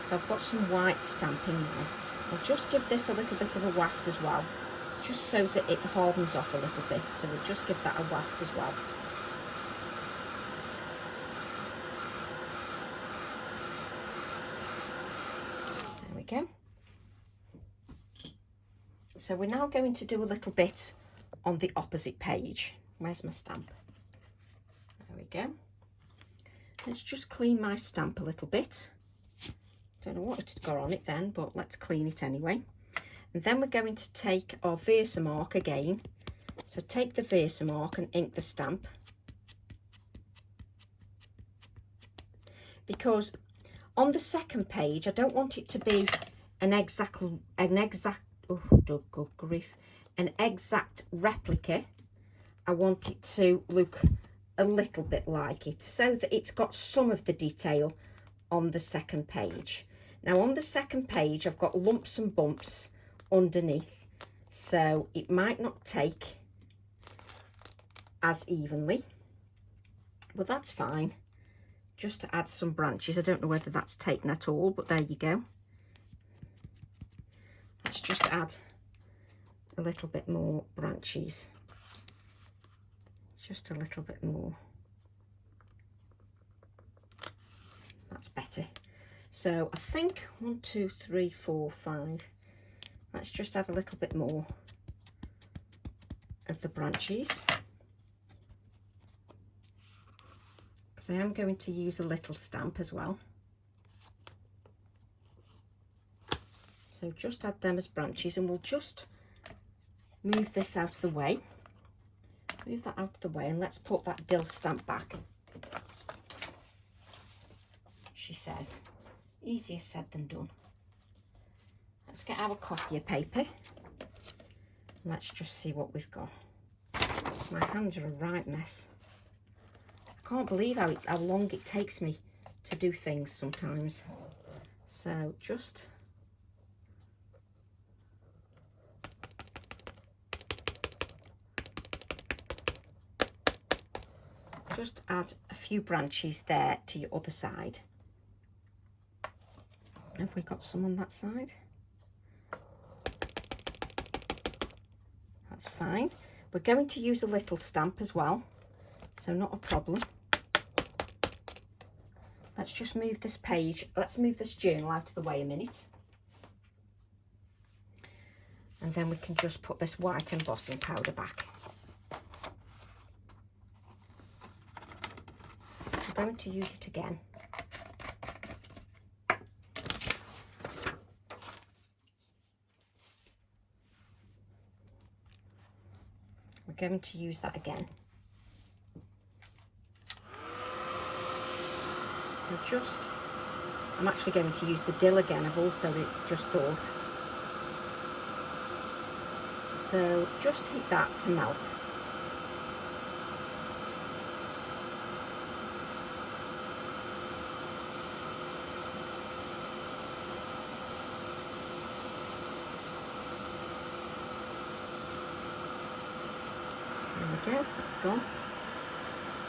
So I've got some white stamping there. I'll just give this a little bit of a waft as well, just so that it hardens off a little bit. So we'll just give that a waft as well. There we go. So we're now going to do a little bit on the opposite page. Where's my stamp? There we go. Let's just clean my stamp a little bit. Don't know what it had got on it then, but let's clean it anyway. And then we're going to take our Versamark again. So take the Versamark and ink the stamp. Because on the second page, I don't want it to be an exact replica. I want it to look a little bit like it, so that it's got some of the detail on the second page. Now on the second page, I've got lumps and bumps underneath, so it might not take as evenly, but that's fine. Just to add some branches. I don't know whether that's taken at all, but there you go. Let's just add a little bit more branches. Just a little bit more. That's better. So I think 1, 2, 3, 4, 5. Let's just add a little bit more of the branches. Because I am going to use a little stamp as well. So just add them as branches, and we'll just move this out of the way. Move that out of the way, and let's put that dill stamp back. She says, easier said than done. Let's get our copier paper. Let's just see what we've got. My hands are a right mess. I can't believe how long it takes me to do things sometimes. So just add a few branches there to your other side. Have we got some on that side? That's fine. We're going to use a little stamp as well, so not a problem. Let's just move this page, let's move this journal out of the way a minute. And then we can just put this white embossing powder back. I'm going to use it again. We're going to use that again. I'm actually going to use the dill again. I've also just thought. So just heat that to melt. There we go, that's gone.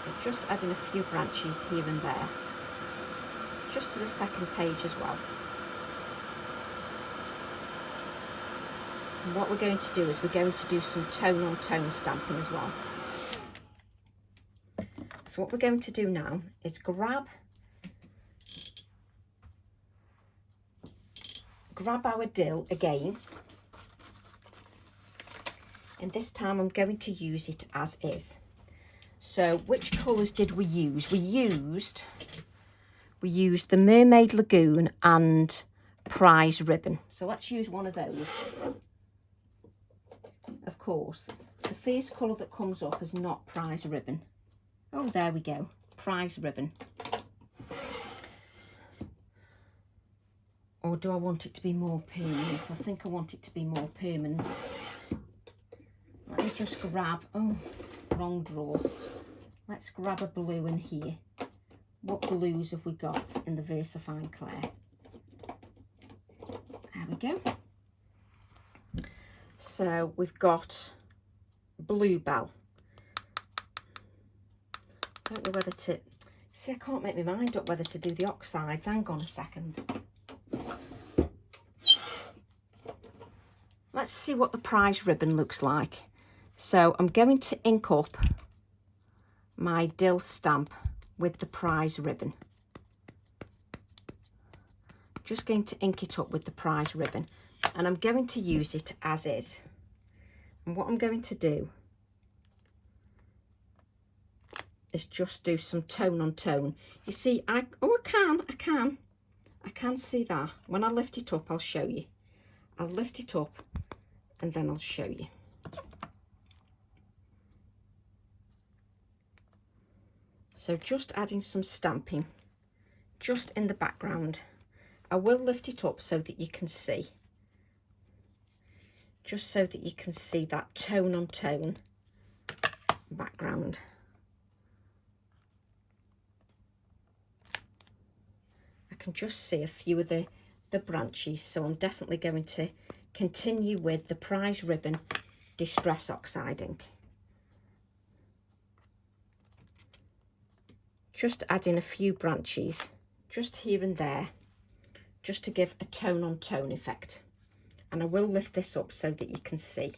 We're just adding a few branches here and there. Just to the second page as well. And what we're going to do is we're going to do some tone on tone stamping as well. So what we're going to do now is grab our dill again, and this time I'm going to use it as is. So which colours did we use? We used the Mermaid Lagoon and Prize Ribbon. So let's use one of those. Of course, the first colour that comes up is not Prize Ribbon. Oh, there we go, Prize Ribbon. Or do I want it to be more permanent? I think I want it to be more permanent. Let me just grab, oh, wrong drawer. Let's grab a blue in here. What blues have we got in the VersaFine Clair? There we go. So we've got Bluebell. I don't know whether to... See, I can't make my mind up whether to do the oxides. Hang on a second. Let's see what the Prize Ribbon looks like. So I'm going to ink up my dill stamp with the Prize Ribbon. Just going to ink it up with the Prize Ribbon, and I'm going to use it as is. And what I'm going to do is just do some tone on tone. You see, I can see that. When I lift it up, I'll show you. I'll lift it up and then I'll show you. So just adding some stamping just in the background. I will lift it up so that you can see. Just so that you can see that tone on tone background. I can just see a few of the branches, so I'm definitely going to continue with the prize ribbon distress oxiding. Just adding a few branches just here and there, just to give a tone on tone effect. And I will lift this up so that you can see.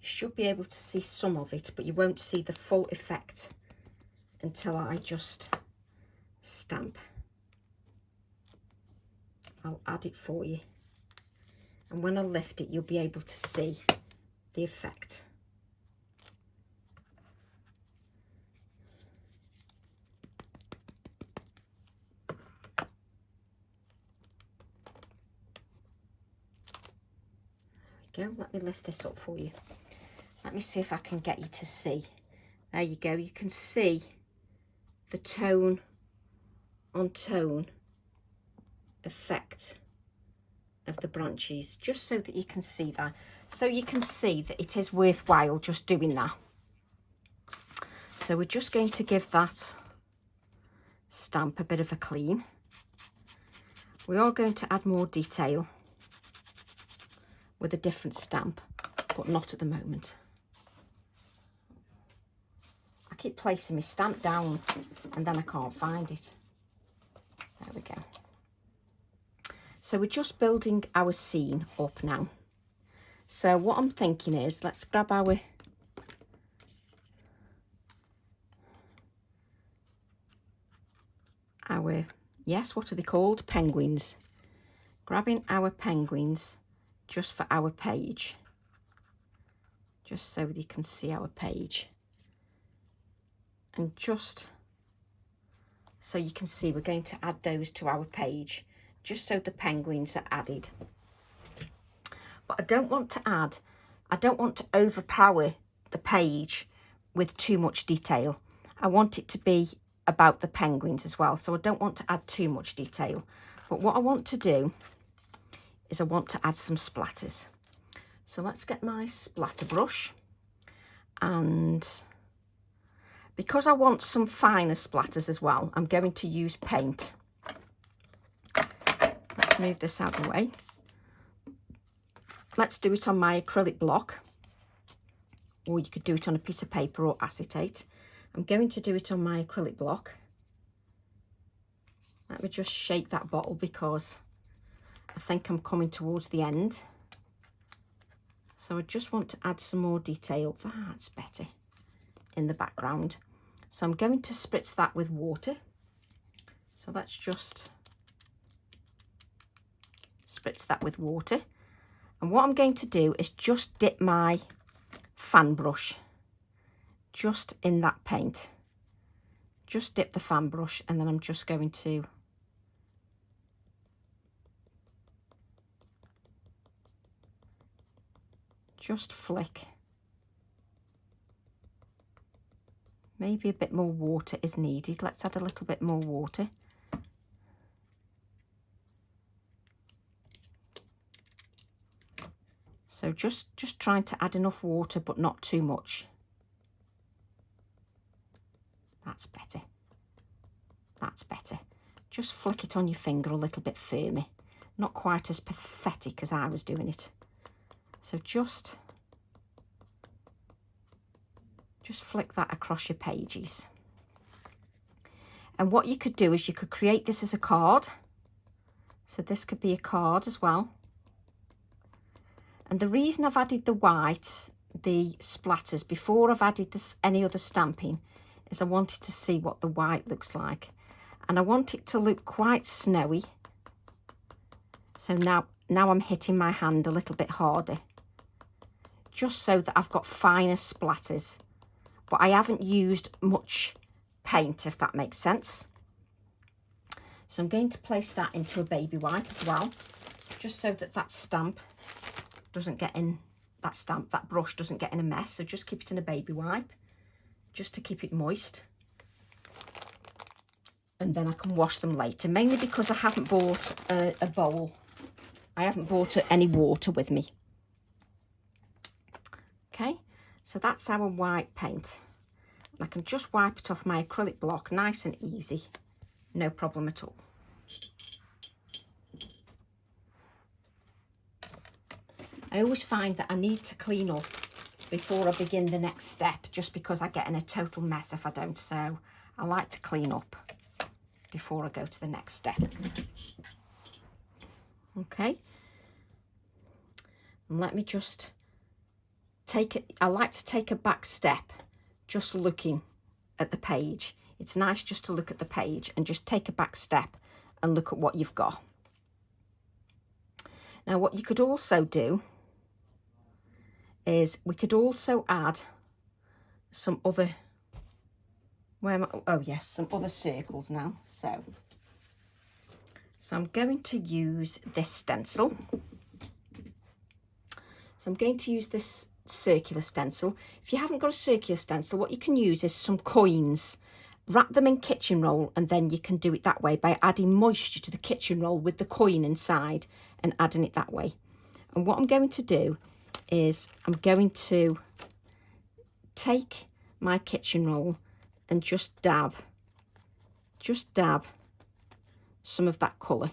You should be able to see some of it, but you won't see the full effect until I just stamp. I'll add it for you. And when I lift it, you'll be able to see the effect. There we go. Let me lift this up for you. Let me see if I can get you to see. There you go. You can see the tone on tone effect of the branches, just so that you can see that. So you can see that it is worthwhile just doing that. So we're just going to give that stamp a bit of a clean. We are going to add more detail with a different stamp, but not at the moment. I keep placing my stamp down and then I can't find it. There we go. So we're just building our scene up now. So what I'm thinking is, let's grab our yes, what are they called? Penguins. Grabbing our penguins just for our page. Just so you can see our page. And just so you can see, we're going to add those to our page, just so the penguins are added. But I don't want to overpower the page with too much detail. I want it to be about the penguins as well, so I don't want to add too much detail. But what I want to do is I want to add some splatters. So let's get my splatter brush, and because I want some finer splatters as well, I'm going to use paint. Let's move this out of the way. Let's do it on my acrylic block, or you could do it on a piece of paper or acetate. I'm going to do it on my acrylic block. Let me just shake that bottle because I think I'm coming towards the end. So I just want to add some more detail. That's better in the background. So I'm going to spritz that with water. So let's just spritz that with water. And what I'm going to do is just dip my fan brush just in that paint. Just dip the fan brush, and then I'm just going to just flick. Maybe a bit more water is needed. Let's add a little bit more water. So just trying to add enough water, but not too much. That's better. That's better. Just flick it on your finger a little bit firmer. Not quite as pathetic as I was doing it. So just flick that across your pages. And what you could do is you could create this as a card. So this could be a card as well. And the reason I've added the white the splatters before I've added this any other stamping is I wanted to see what the white looks like, and I want it to look quite snowy. So now I'm hitting my hand a little bit harder, just so that I've got finer splatters, but I haven't used much paint, if that makes sense. So I'm going to place that into a baby wipe as well, just so that that stamp doesn't get in, that brush doesn't get in a mess. So just keep it in a baby wipe, just to keep it moist. And then I can wash them later, mainly because I haven't bought a bowl. I haven't bought any water with me. Okay, so that's our white paint. And I can just wipe it off my acrylic block, nice and easy, no problem at all. I always find that I need to clean up before I begin the next step, just because I get in a total mess if I don't. So I like to clean up before I go to the next step. Okay. And let me just take it. I like to take a back step, just looking at the page. It's nice just to look at the page and just take a back step and look at what you've got. Now, what you could also do is we could also add some other, where am I? Oh yes, some other circles now. So I'm going to use this stencil. So I'm going to use this circular stencil. If you haven't got a circular stencil, what you can use is some coins. Wrap them in kitchen roll, and then you can do it that way by adding moisture to the kitchen roll with the coin inside and adding it that way. And what I'm going to do is I'm going to take my kitchen roll and just dab some of that colour,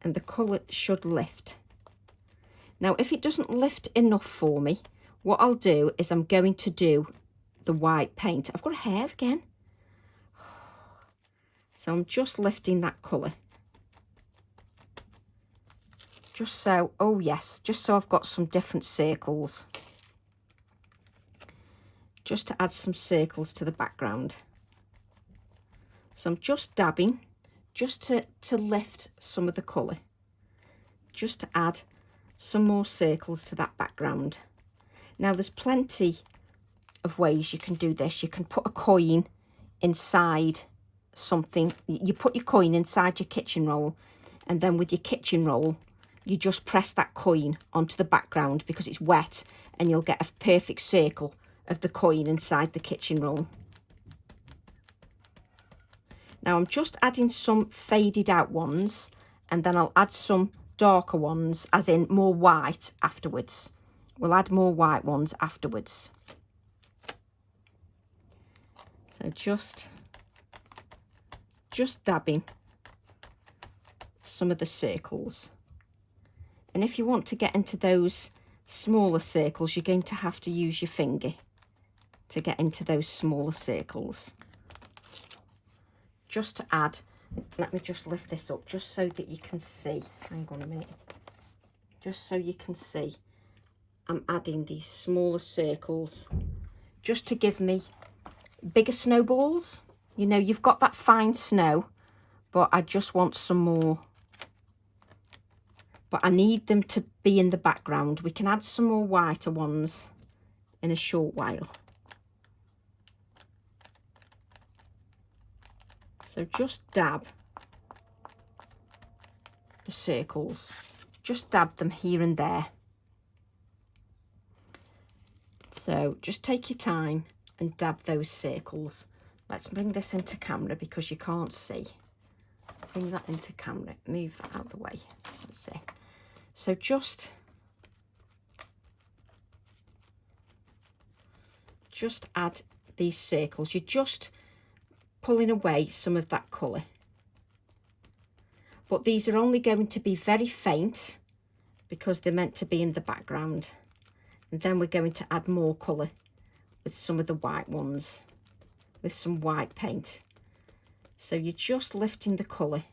and the colour should lift. Now, if it doesn't lift enough for me, what I'll do is I'm going to do the white paint. I've got a hair again. So I'm just lifting that colour. Just so, oh yes, just so I've got some different circles. Just to add some circles to the background. So I'm just dabbing, just to lift some of the colour. Just to add some more circles to that background. Now, there's plenty of ways you can do this. You can put a coin inside something. You put your coin inside your kitchen roll, and then with your kitchen roll, you just press that coin onto the background because it's wet, and you'll get a perfect circle of the coin inside the kitchen roll. Now I'm just adding some faded out ones, and then I'll add some darker ones, as in more white, afterwards. We'll add more white ones afterwards. So just dabbing some of the circles. And if you want to get into those smaller circles, you're going to have to use your finger to get into those smaller circles. Just to add, let me just lift this up just so that you can see. Hang on a minute. Just so you can see, I'm adding these smaller circles just to give me bigger snowballs. You know, you've got that fine snow, but I just want some more. But I need them to be in the background. We can add some more whiter ones in a short while. So just dab the circles. Just dab them here and there. So just take your time and dab those circles. Let's bring this into camera because you can't see. Bring that into camera. Move that out of the way. That's it. So just add these circles. You're just pulling away some of that colour. But these are only going to be very faint because they're meant to be in the background. And then we're going to add more colour with some of the white ones, with some white paint. So you're just lifting the colour.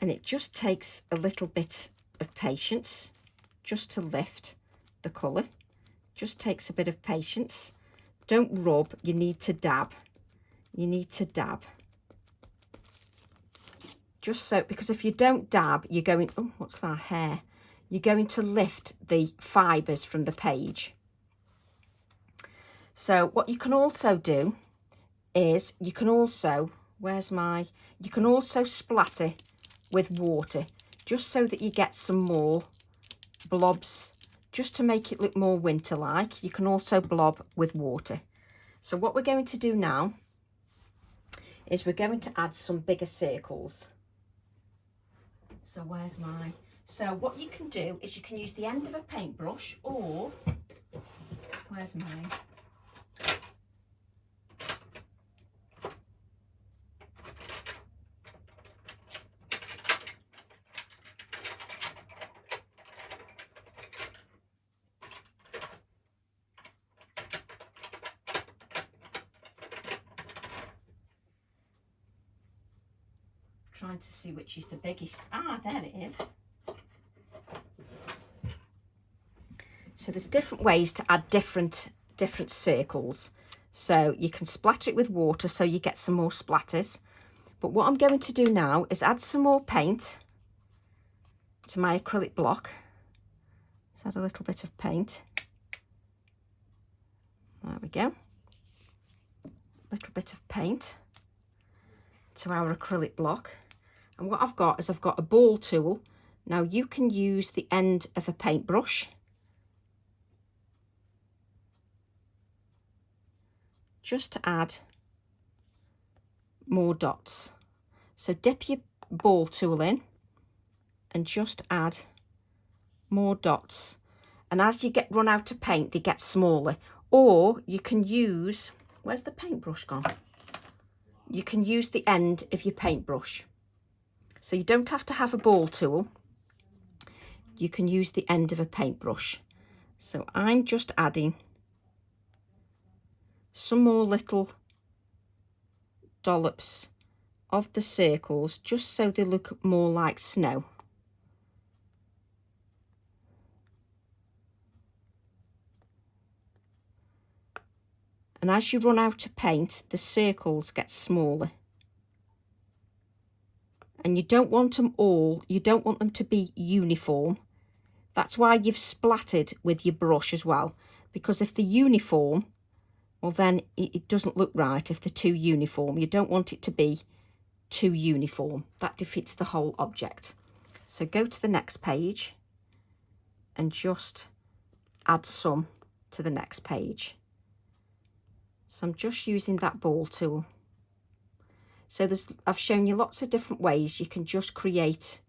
And it just takes a little bit of patience just to lift the colour. Just takes a bit of patience. Don't rub, you need to dab. You need to dab. Just so, because if you don't dab, you're going, oh, what's that, hair? You're going to lift the fibres from the page. So what you can also do is you can also, you can also splatter with water, just so that you get some more blobs, just to make it look more winter-like. You can also blob with water. So what we're going to do now is we're going to add some bigger circles. So so what you can do is you can use the end of a paintbrush, or, where's mine? Trying to see which is the biggest. Ah, there it is. So there's different ways to add different circles. So you can splatter it with water so you get some more splatters. But what I'm going to do now is add some more paint to my acrylic block. Let's add a little bit of paint. There we go. A little bit of paint to our acrylic block. And what I've got is I've got a ball tool. Now you can use the end of a paintbrush. Just to add more dots. So dip your ball tool in and just add more dots. And as you run out of paint, they get smaller. Or you can use, where's the paintbrush gone? You can use the end of your paintbrush. So you don't have to have a ball tool. You can use the end of a paintbrush. So I'm just adding some more little dollops of the circles, just so they look more like snow. And as you run out of paint, the circles get smaller. And you don't want them all, you don't want them to be uniform. That's why you've splattered with your brush as well. Because if they're uniform, well then it doesn't look right if they're too uniform. You don't want it to be too uniform. That defeats the whole object. So go to the next page and just add some to the next page. So I'm just using that ball tool. So I've shown you lots of different ways you can just create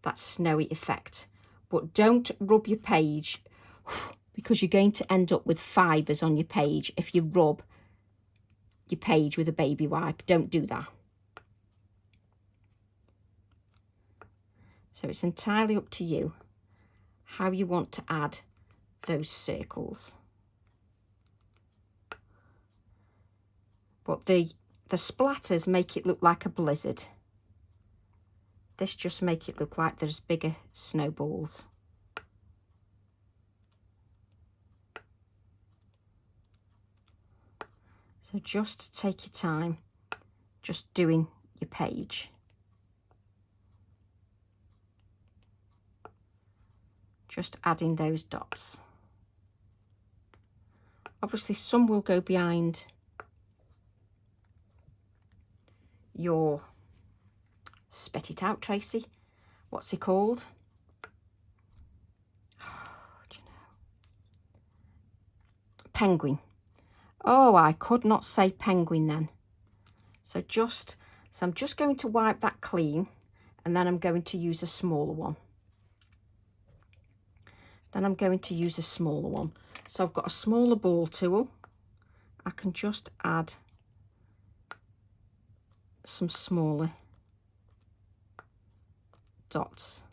that snowy effect. But don't rub your page, because you're going to end up with fibres on your page if you rub your page with a baby wipe. Don't do that. So it's entirely up to you how you want to add those circles. But the splatters make it look like a blizzard. This just make it look like there's bigger snowballs. So just take your time, just doing your page. Just adding those dots. Obviously some will go behind your, spit it out, Tracy. What's it called? Oh, do you know? Penguin. Oh, I could not say penguin then. So I'm just going to wipe that clean, and then I'm going to use a smaller one. Then I'm going to use a smaller one. So I've got a smaller ball tool. I can just add some smaller dots.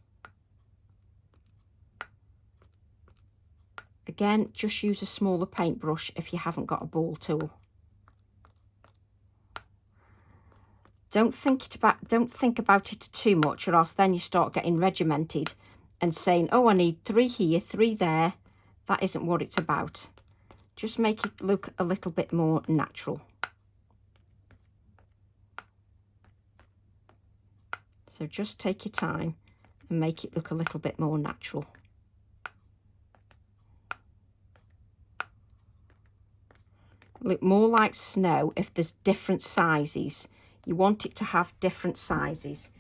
Again, just use a smaller paintbrush if you haven't got a ball tool. Don't think about it too much, or else then you start getting regimented and saying, oh, I need 3 here, 3 there, That isn't what it's about. Just make it look a little bit more natural. So just take your time and make it look a little bit more natural. Look more like snow if there's different sizes. You want it to have different sizes.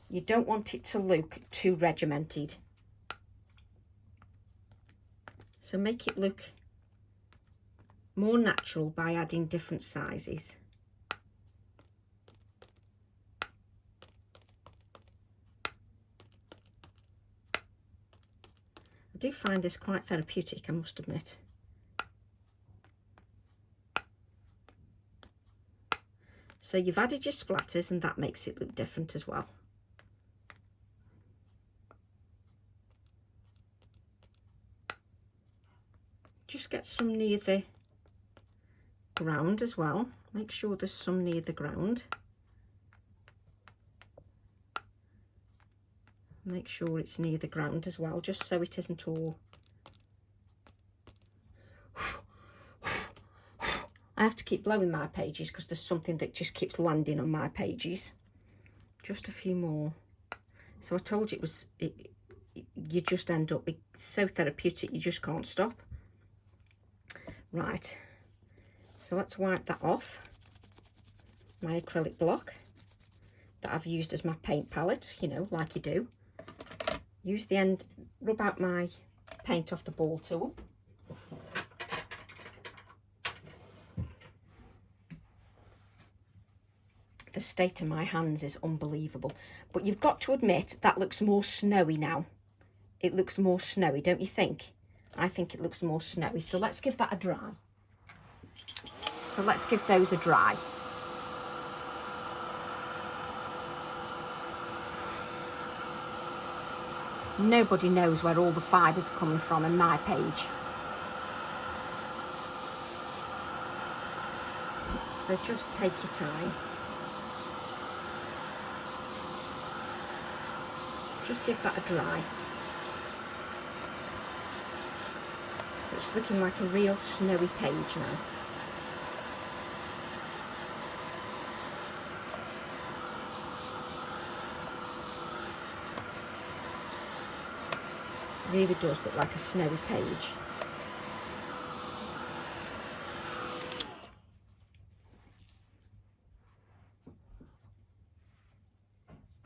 You don't want it to look too regimented. So make it look more natural by adding different sizes. I do find this quite therapeutic, I must admit. So you've added your splatters and that makes it look different as well. Just get some near the ground as well. Make sure there's some near the ground. Make sure it's near the ground as well, just so it isn't all... I have to keep blowing my pages because there's something that just keeps landing on my pages. Just a few more. So I told you you just end up, it's so therapeutic, you just can't stop. Right, so let's wipe that off. My acrylic block that I've used as my paint palette, you know, like you do. Use the end, rub out my paint off the ball tool. The state of my hands is unbelievable. But you've got to admit that looks more snowy now. It looks more snowy, don't you think? I think it looks more snowy. So let's give that a dry. So let's give those a dry. Nobody knows where all the fibres are coming from in my page. So just take your time. Just give that a dry. It's looking like a real snowy page now. It really does look like a snowy page.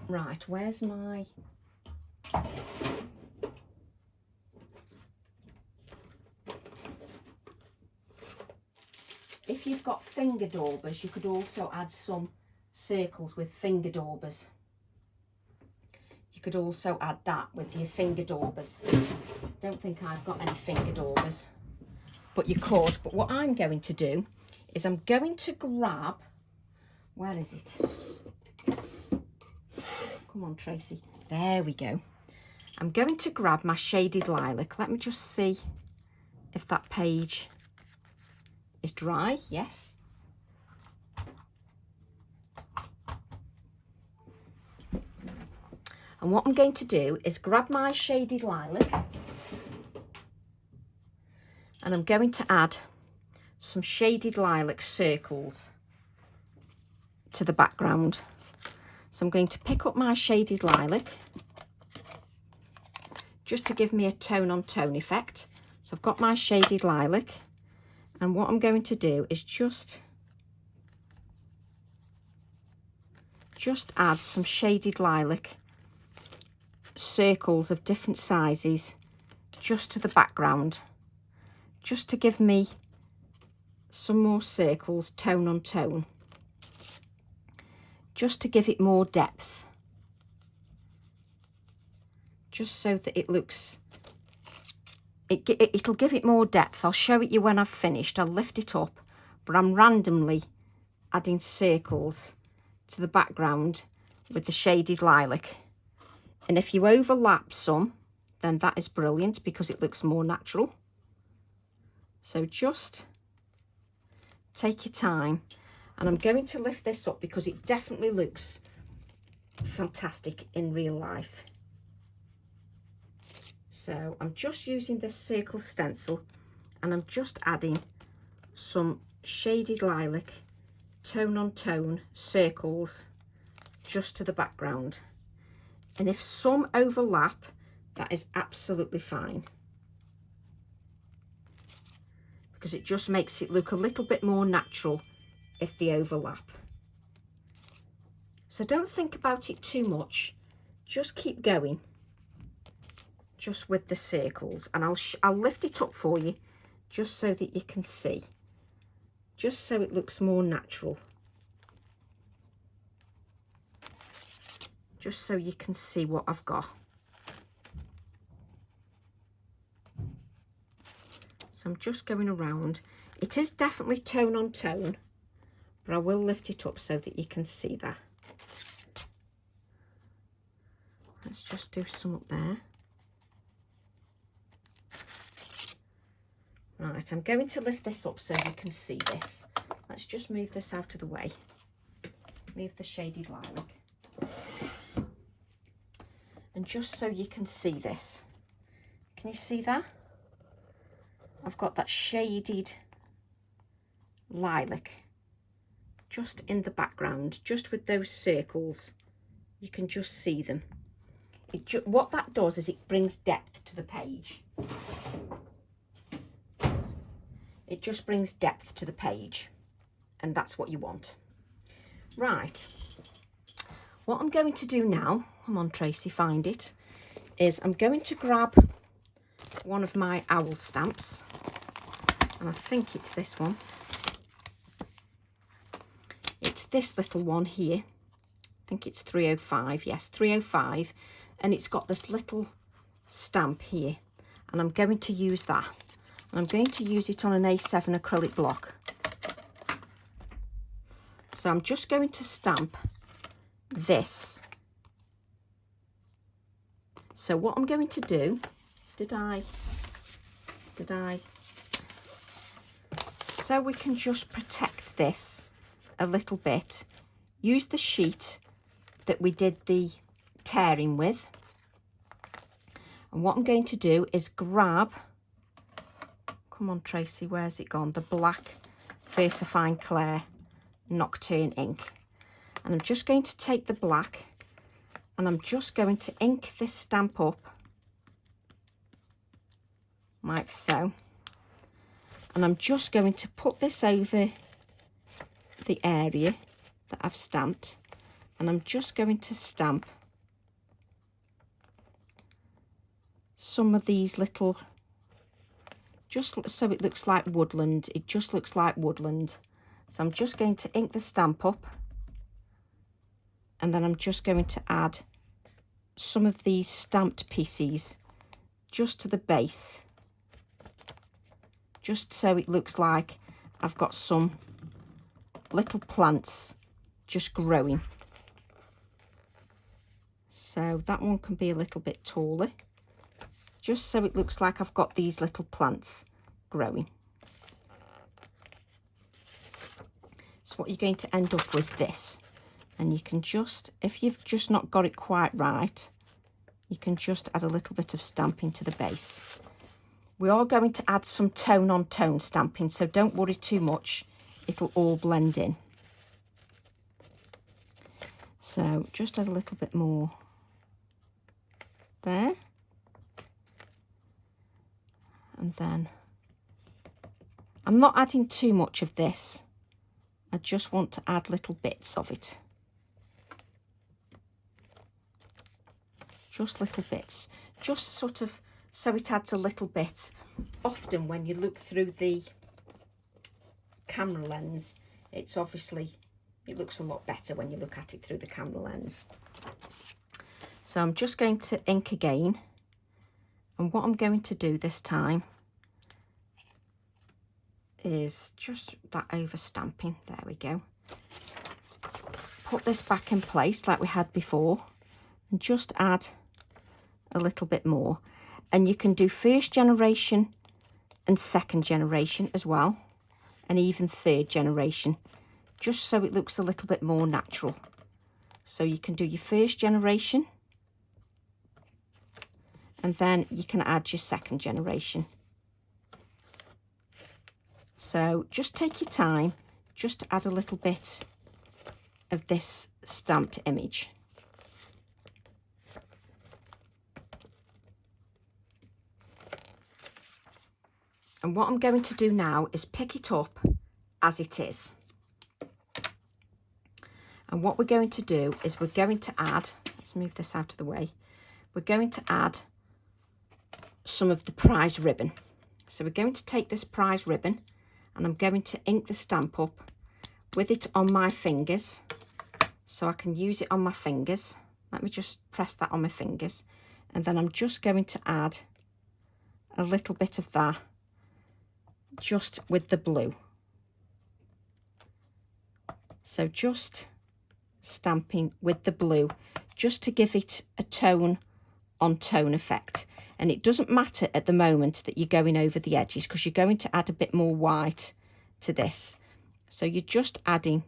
Right, where's my... If you've got finger daubers, you could also add some circles with finger daubers. You could also add that with your finger daubers. Don't think I've got any finger daubers, but you could. But what I'm going to do is I'm going to grab, where is it? Come on, Tracy. There we go. I'm going to grab my shaded lilac. Let me just see if that page is dry. Yes. And what I'm going to do is grab my shaded lilac and I'm going to add some shaded lilac circles to the background. So I'm going to pick up my shaded lilac just to give me a tone on tone effect. So I've got my shaded lilac, and what I'm going to do is just add some shaded lilac circles of different sizes just to the background, just to give me some more circles tone on tone, just to give it more depth, just so that it looks, it'll give it more depth. I'll show it you when I've finished. I'll lift it up, but I'm randomly adding circles to the background with the shaded lilac. And if you overlap some, then that is brilliant because it looks more natural. So just take your time, and I'm going to lift this up because it definitely looks fantastic in real life. So I'm just using this circle stencil and I'm just adding some shaded lilac tone on tone circles just to the background. And if some overlap, that is absolutely fine, because it just makes it look a little bit more natural if they overlap. So don't think about it too much, just keep going just with the circles, and I'll lift it up for you just so that you can see, just so it looks more natural, just so you can see what I've got. So I'm just going around. It is definitely tone on tone, but I will lift it up so that you can see that. Let's just do some up there. Right, I'm going to lift this up so you can see this. Let's just move this out of the way. Move the shaded lilac. And just so you can see this. Can you see that? I've got that shaded lilac just in the background, just with those circles. You can just see them. What that does is it brings depth to the page. It just brings depth to the page, and that's what you want. Right, what I'm going to do now, come on Tracy, find it, is I'm going to grab one of my owl stamps, and I think it's this one. It's this little one here. I think it's 305, yes, 305, and it's got this little stamp here, and I'm going to use that. And I'm going to use it on an A7 acrylic block. So I'm just going to stamp this. So what I'm going to do, did I? So we can just protect this a little bit. Use the sheet that we did the tearing with. And what I'm going to do is grab, come on Tracy, where's it gone? The black VersaFine Clair Nocturne ink. And I'm just going to take the black and I'm just going to ink this stamp up like so. And I'm just going to put this over the area that I've stamped, and I'm just going to stamp some of these little, just so it looks like woodland. It just looks like woodland. So I'm just going to ink the stamp up, and then I'm just going to add some of these stamped pieces just to the base, just so it looks like I've got some little plants just growing. So that one can be a little bit taller, just so it looks like I've got these little plants growing. So what you're going to end up with this, and you can just, if you've just not got it quite right, you can just add a little bit of stamping to the base. We are going to add some tone on tone stamping, so don't worry too much, it'll all blend in. So just add a little bit more there, and then I'm not adding too much of this, I just want to add little bits of it, just little bits, just sort of so it adds a little bit. Often when you look through the camera lens, it's obviously, it looks a lot better when you look at it through the camera lens. So I'm just going to ink again, and what I'm going to do this time is just that over stamping, there we go. Put this back in place like we had before, and just add a little bit more. And you can do first generation and second generation as well, and even third generation, just so it looks a little bit more natural. So you can do your first generation, and then you can add your second generation. So just take your time, just to add a little bit of this stamped image. And what I'm going to do now is pick it up as it is. And what we're going to do is we're going to add, let's move this out of the way, we're going to add some of the prize ribbon. So we're going to take this prize ribbon and I'm going to ink the stamp up with it on my fingers, so I can use it on my fingers. Let me just press that on my fingers, and then I'm just going to add a little bit of that just with the blue. So just stamping with the blue just to give it a tone on tone effect. And it doesn't matter at the moment that you're going over the edges, because you're going to add a bit more white to this. So you're just adding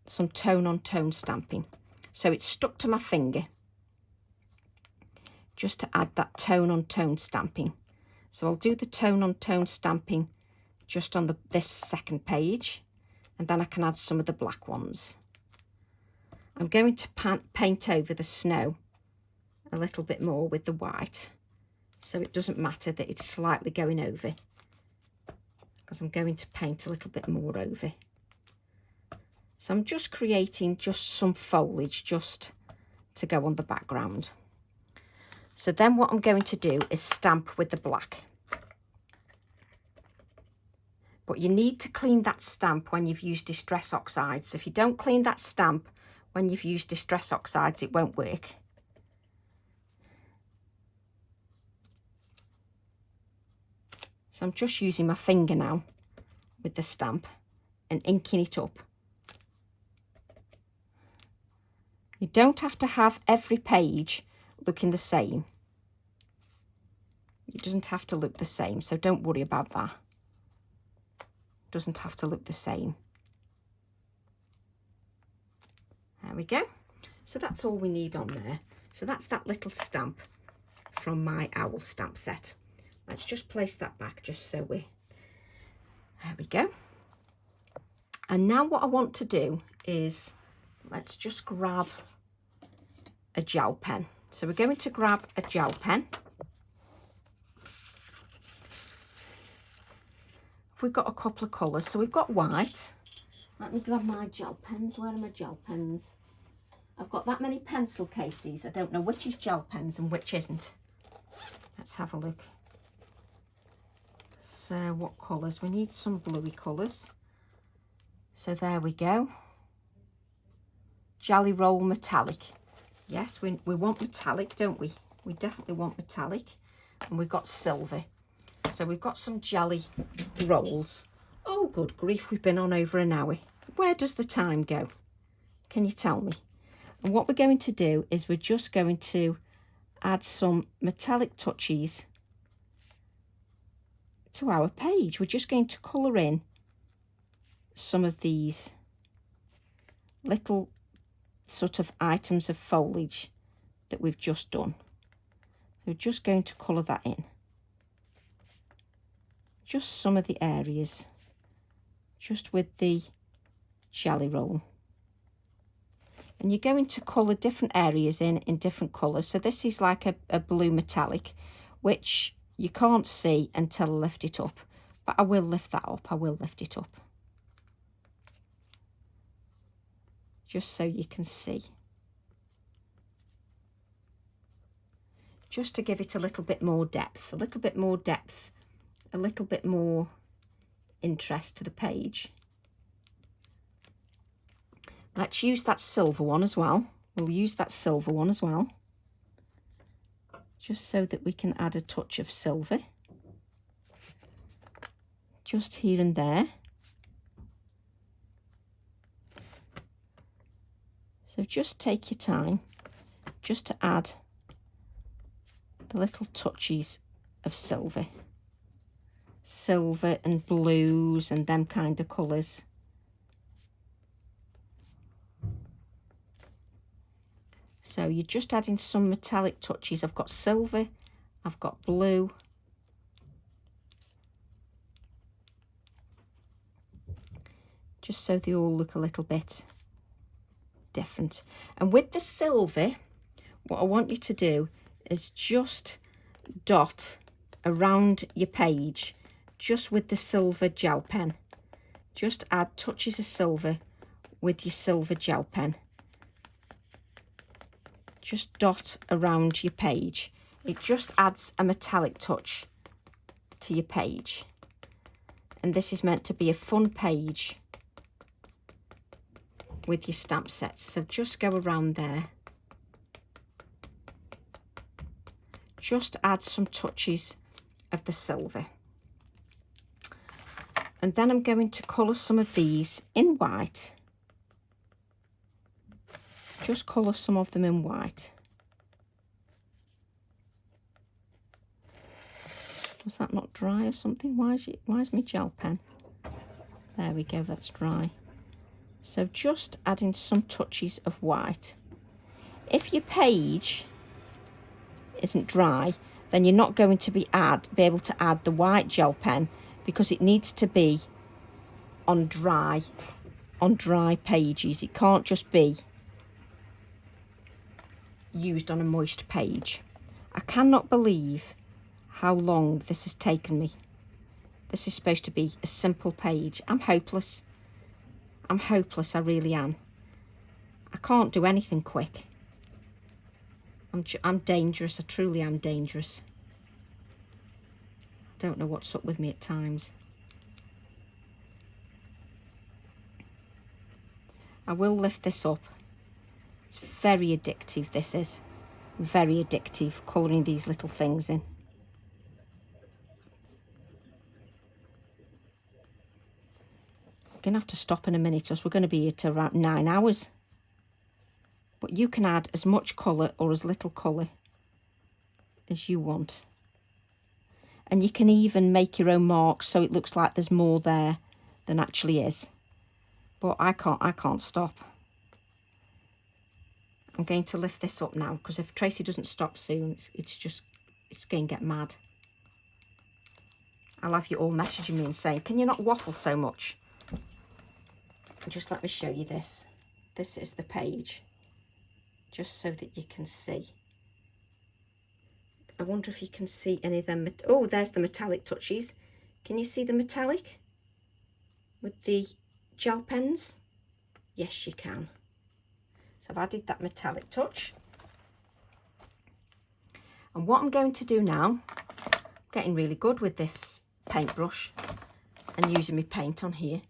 some tone on tone stamping. So it's stuck to my finger, just to add that tone on tone stamping. So I'll do the tone on tone stamping just on this second page, and then I can add some of the black ones. I'm going to paint over the snow a little bit more with the white, so it doesn't matter that it's slightly going over, because I'm going to paint a little bit more over. So I'm just creating just some foliage just to go on the background. So then what I'm going to do is stamp with the black. But you need to clean that stamp when you've used Distress Oxides. If you don't clean that stamp when you've used Distress Oxides, it won't work. So I'm just using my finger now with the stamp and inking it up. You don't have to have every page looking the same. It doesn't have to look the same, so don't worry about that. It doesn't have to look the same. There we go. So that's all we need on there. So that's that little stamp from my owl stamp set. Let's just place that back just so there we go. And now what I want to do is, let's just grab a gel pen. So we're going to grab a gel pen. We've got a couple of colours. So we've got white. Let me grab my gel pens. Where are my gel pens? I've got that many pencil cases. I don't know which is gel pens and which isn't. Let's have a look. So what colours? We need some bluey colours. So there we go. Jelly Roll Metallic. Yes, we want metallic, don't we? We definitely want metallic. And we've got silver. So we've got some jelly rolls. Oh, good grief, we've been on over an hour. Where does the time go? Can you tell me? And what we're going to do is we're just going to add some metallic touches to our page. We're just going to colour in some of these little sort of items of foliage that we've just done. So we're just going to colour that in. Just some of the areas, just with the jelly roll. And you're going to colour different areas in different colours. So this is like a blue metallic, which you can't see until I lift it up. But I will lift that up, I will lift it up. Just so you can see. Just to give it a little bit more depth, a little bit more depth, a little bit more interest to the page. Let's use that silver one as well. We'll use that silver one as well, just so that we can add a touch of silver just here and there. So just take your time just to add the little touches of silver. Silver and blues and them kind of colours. So you're just adding some metallic touches. I've got silver, I've got blue, just so they all look a little bit different. And with the silver, what I want you to do is just dot around your page, just with the silver gel pen. Just add touches of silver with your silver gel pen. Just dot around your page. It just adds a metallic touch to your page. And this is meant to be a fun page with your stamp sets. So just go around there. Just add some touches of the silver. And then I'm going to colour some of these in white. Just colour some of them in white. Was that not dry or something? Why is my gel pen? There we go, that's dry. So just adding some touches of white. If your page isn't dry, then you're not going to be able to add the white gel pen, because it needs to be on dry pages. It can't just be used on a moist page. I cannot believe how long this has taken me. This is supposed to be a simple page. I'm hopeless. I'm hopeless, I really am. I can't do anything quick. I'm dangerous, I truly am dangerous. I don't know what's up with me at times. I will lift this up. It's very addictive, this is. Very addictive, colouring these little things in. I'm going to have to stop in a minute, else we're going to be here till around 9 hours. But you can add as much colour or as little colour as you want. And you can even make your own marks so it looks like there's more there than actually is. But I can't stop. I'm going to lift this up now, because if Tracy doesn't stop soon, it's going to get mad. I'll have you all messaging me and saying, can you not waffle so much? Just let me show you this. This is the page, just so that you can see. I wonder if you can see any of them. Oh, there's the metallic touches. Can you see the metallic with the gel pens? Yes, you can. So I've added that metallic touch. And what I'm going to do now, I'm getting really good with this paintbrush and using my paint on here.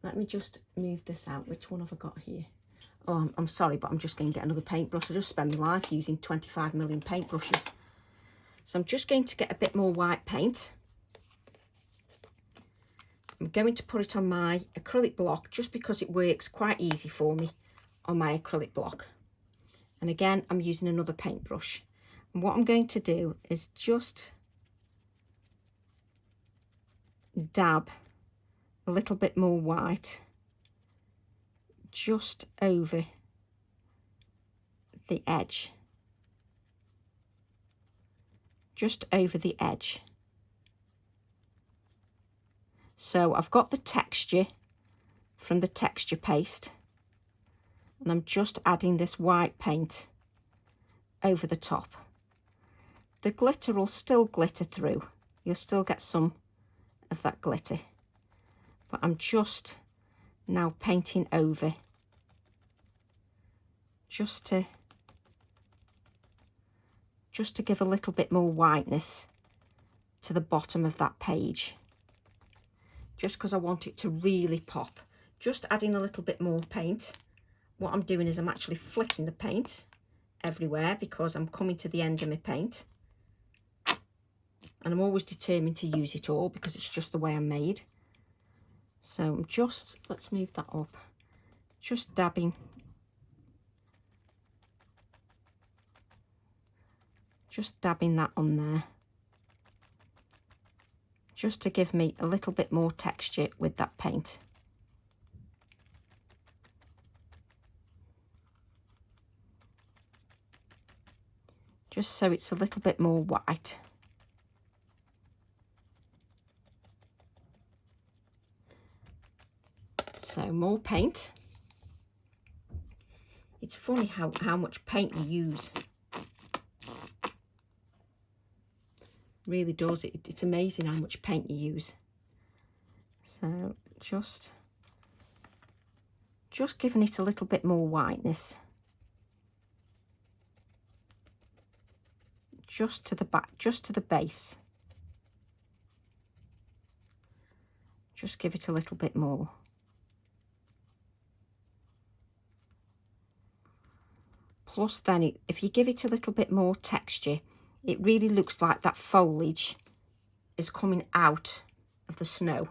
Let me just move this out. Which one have I got here? Oh, I'm sorry, but I'm just going to get another paintbrush. I just spend my life using 25 million paintbrushes. So I'm just going to get a bit more white paint. I'm going to put it on my acrylic block, just because it works quite easy for me on my acrylic block. And again, I'm using another paintbrush. And what I'm going to do is just dab a little bit more white just over the edge. Just over the edge. So I've got the texture from the texture paste, and I'm just adding this white paint over the top. The glitter will still glitter through. You'll still get some of that glitter. But I'm just now painting over, just to give a little bit more whiteness to the bottom of that page. Just because I want it to really pop. Just adding a little bit more paint. What I'm doing is I'm actually flicking the paint everywhere, because I'm coming to the end of my paint. And I'm always determined to use it all, because it's just the way I'm made. So I'm just, let's move that up. Just dabbing. Just dabbing that on there. Just to give me a little bit more texture with that paint. just so it's a little bit more white. So more paint. It's funny how much paint you use. Really does. It's amazing how much paint you use. So just giving it a little bit more whiteness. Just to the back, just to the base. Just give it a little bit more. Plus then, if you give it a little bit more texture, it really looks like that foliage is coming out of the snow.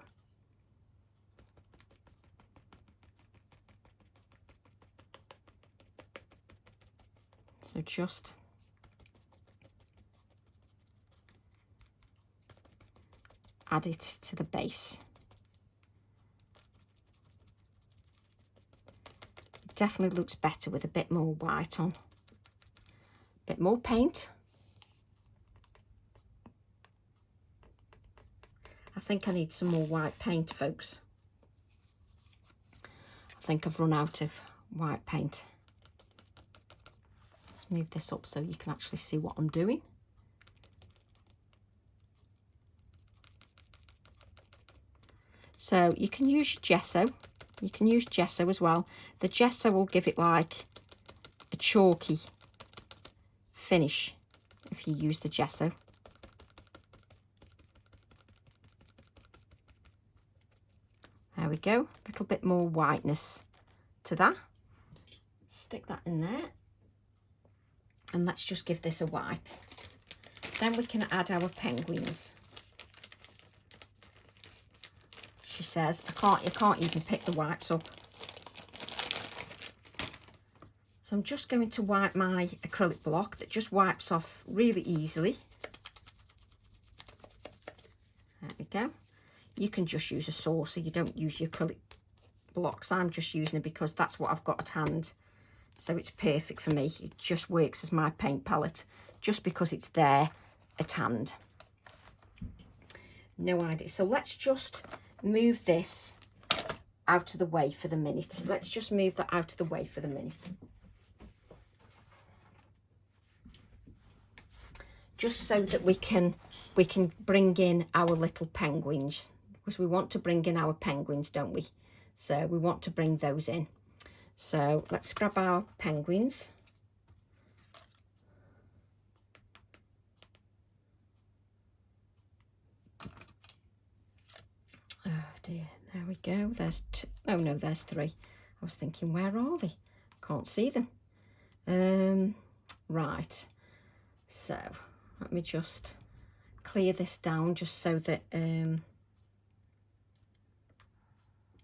So just add it to the base. It definitely looks better with a bit more white on. A bit more paint. I think I need some more white paint, folks. I think I've run out of white paint. Let's move this up so you can actually see what I'm doing. So you can use gesso. You can use gesso as well. The gesso will give it like a chalky finish if you use the gesso. There we go. A little bit more whiteness to that. Stick that in there. And let's just give this a wipe. Then we can add our penguins. She says, you can't even pick the wipes up. So I'm just going to wipe my acrylic block that just wipes off really easily. There we go. You can just use a saucer, you don't use your acrylic blocks. I'm just using it because that's what I've got at hand. So it's perfect for me. It just works as my paint palette, just because it's there at hand. No idea. So let's just move this out of the way for the minute. Let's just move that out of the way for the minute. Just so that we can bring in our little penguins, because we want to bring in our penguins, don't we? So we want to bring those in. So let's grab our penguins. Oh dear, there we go. There's two. Oh no, there's three. I was thinking, where are they? Can't see them. Right. So let me just clear this down just so that, oh,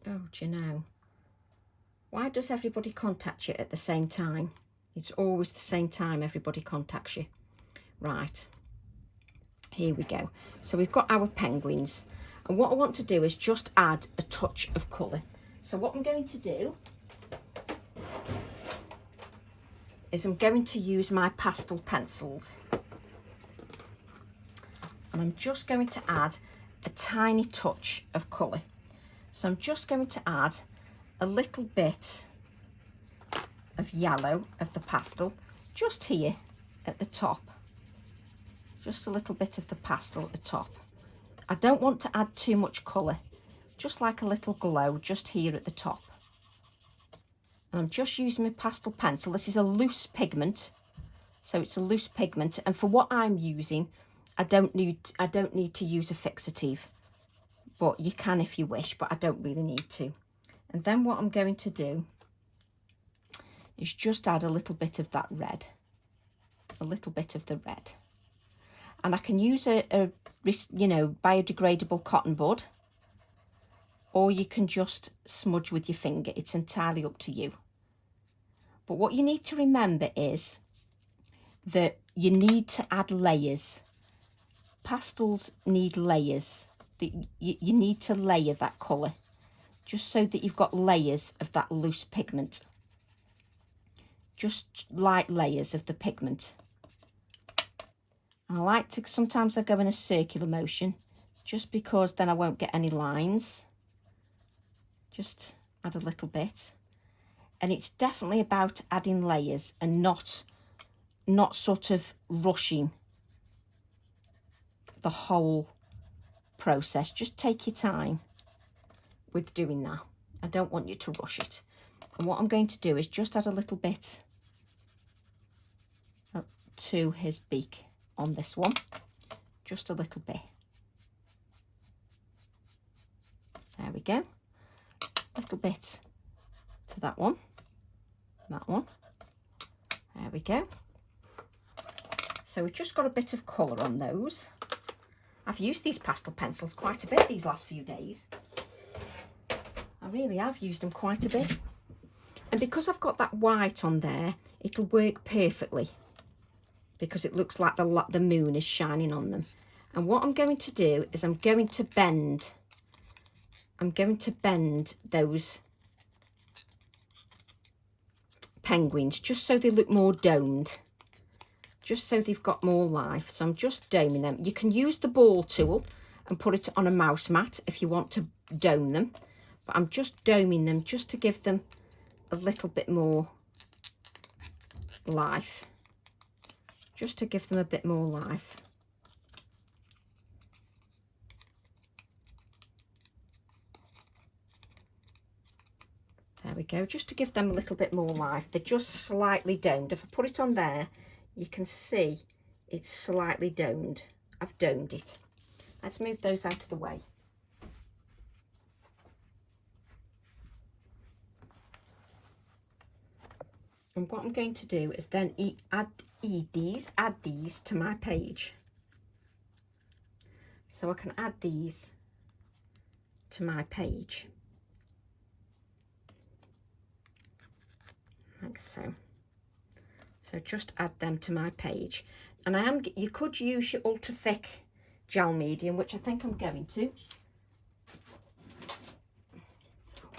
do you know, why does everybody contact you at the same time? It's always the same time everybody contacts you. Right, here we go. So we've got our penguins. And what I want to do is just add a touch of colour. So what I'm going to do is I'm going to use my pastel pencils. And I'm just going to add a tiny touch of colour. So I'm just going to add a little bit of yellow of the pastel just here at the top. Just a little bit of the pastel at the top. I don't want to add too much colour, just like a little glow just here at the top. And I'm just using my pastel pencil. This is a loose pigment, so it's a loose pigment, and for what I'm using, I don't need to use a fixative, but you can if you wish, but I don't really need to. And then what I'm going to do is just add a little bit of that red, a little bit of the red. And I can use a biodegradable cotton bud, or you can just smudge with your finger. It's entirely up to you. But what you need to remember is that you need to add layers. Pastels need layers. You need to layer that colour, just so that you've got layers of that loose pigment. Just light layers of the pigment. And I like to, sometimes I go in a circular motion, just because then I won't get any lines. Just add a little bit. And it's definitely about adding layers and not sort of rushing the whole process. Just take your time with doing that. I don't want you to rush it. And what I'm going to do is just add a little bit to his beak on this one. Just a little bit. There we go. A little bit to that one. That one. There we go. So we've just got a bit of colour on those. I've used these pastel pencils quite a bit these last few days. I really have used them quite a bit. And because I've got that white on there, it'll work perfectly, because it looks like the moon is shining on them. And what I'm going to do is I'm going to bend those penguins just so they look more domed, just so they've got more life. So I'm just doming them. You can use the ball tool and put it on a mouse mat if you want to dome them, but I'm just doming them just to give them a little bit more life, just to give them a bit more life. There we go, just to give them a little bit more life. They're just slightly domed. If I put it on there, you can see it's slightly domed. I've domed it. Let's move those out of the way. And what I'm going to do is then add these to my page. So I can add these to my page. Like so. So just add them to my page. And you could use your ultra thick gel medium, which I think I'm going to.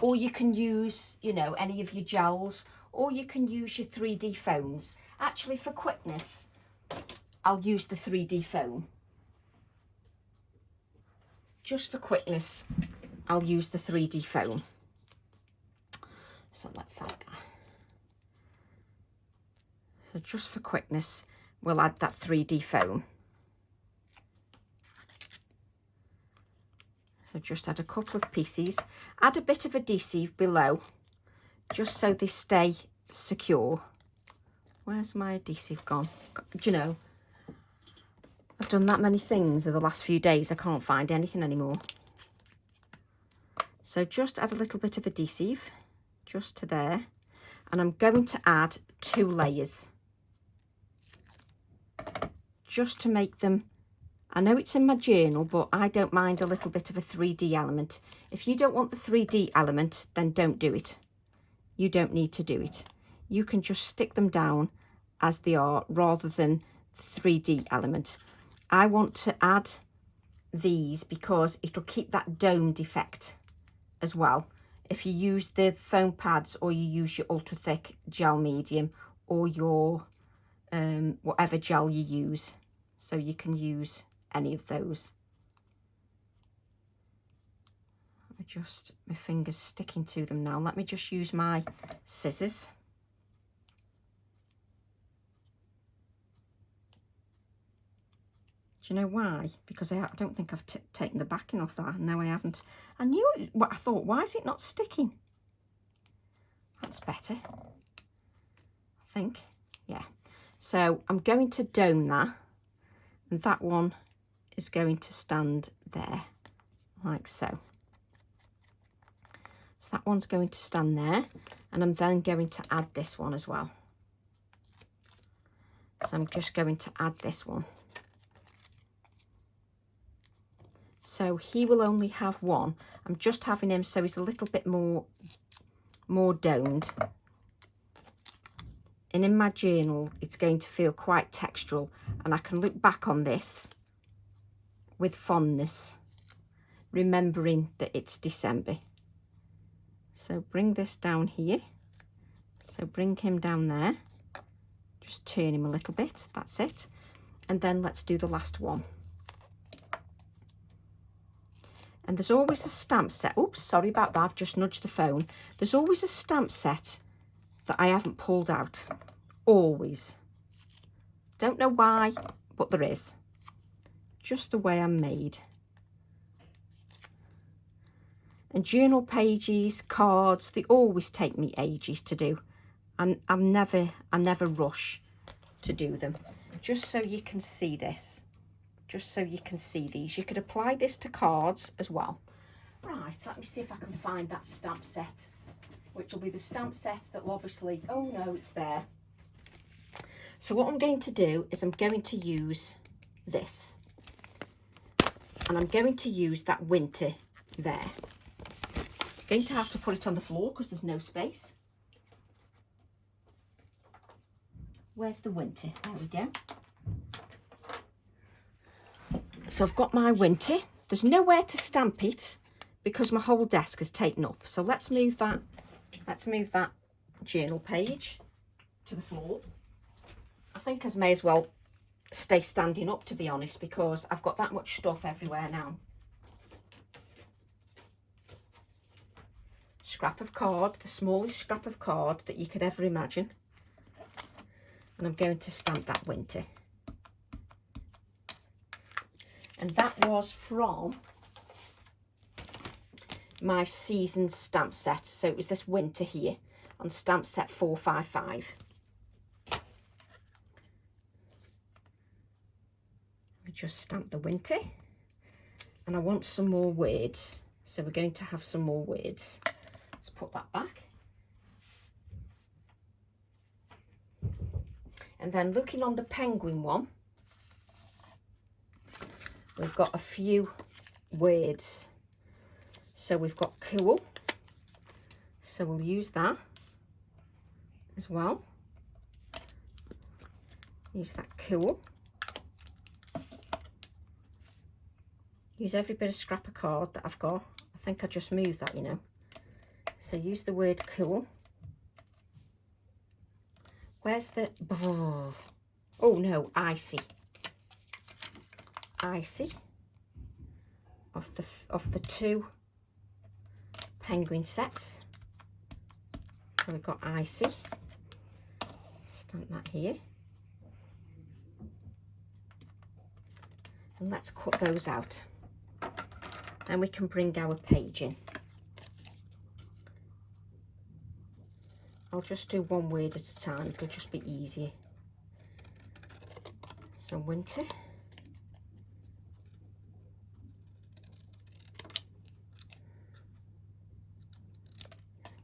Or you can use, you know, any of your gels, or you can use your 3D foams. Actually, for quickness, I'll use the 3D foam. Just for quickness, I'll use the 3D foam. So let's add that. So just for quickness, we'll add that 3D foam. So just add a couple of pieces. Add a bit of adhesive below, just so they stay secure. Where's my adhesive gone? Do you know, I've done that many things in the last few days, I can't find anything anymore. So just add a little bit of adhesive, just to there. And I'm going to add 2 layers. Just to make them, I know it's in my journal, but I don't mind a little bit of a 3D element. If you don't want the 3D element, then don't do it. You don't need to do it. You can just stick them down as they are rather than the 3D element. I want to add these because it'll keep that domed effect as well. If you use the foam pads, or you use your ultra thick gel medium, or your whatever gel you use, so you can use any of those. My fingers sticking to them now. Let me just use my scissors. Do you know why? Because I don't think I've taken the backing off that. No, I haven't. I knew it. I thought, why is it not sticking? That's better, I think. Yeah. So I'm going to dome that, and that one is going to stand there, like so. So that one's going to stand there, and I'm then going to add this one as well. So I'm just going to add this one. So he will only have one. I'm just having him so he's a little bit more domed. And in my journal, it's going to feel quite textural, and I can look back on this with fondness, remembering that it's December. So bring this down here. So bring him down there. Just turn him a little bit. That's it. And then let's do the last one. And there's always a stamp set. Oops, sorry about that, I've just nudged the phone. There's always a stamp set that I haven't pulled out. Always. Don't know why, but there is. Just the way I'm made. And journal pages, cards, they always take me ages to do. And I never rush to do them. Just so you can see this. Just so you can see these. You could apply this to cards as well. Right, let me see if I can find that stamp set, which will be the stamp set that will obviously, oh no, it's there. So what I'm going to do is I'm going to use this. And I'm going to use that winter there. I'm going to have to put it on the floor because there's no space. Where's the winter? There we go. So I've got my winter. There's nowhere to stamp it because my whole desk is taken up. So let's move that journal page to the floor. I think I may as well stay standing up, to be honest, because I've got that much stuff everywhere now. Scrap of card, the smallest scrap of card that you could ever imagine. And I'm going to stamp that winter. And that was from my season stamp set. So it was this winter here on stamp set 455. Let me just stamp the winter. And I want some more words. So we're going to have some more words. Let's put that back. And then looking on the penguin one, we've got a few words. So we've got cool. So we'll use that as well. Use that cool. Use every bit of scrap of card that I've got. I think I just moved that, you know. So use the word cool. Where's the... Oh no, icy. Icy. Of the two penguin sets. So we've got icy. Stamp that here. And let's cut those out. And we can bring our page in. I'll just do one word at a time, it'll just be easier. So winter.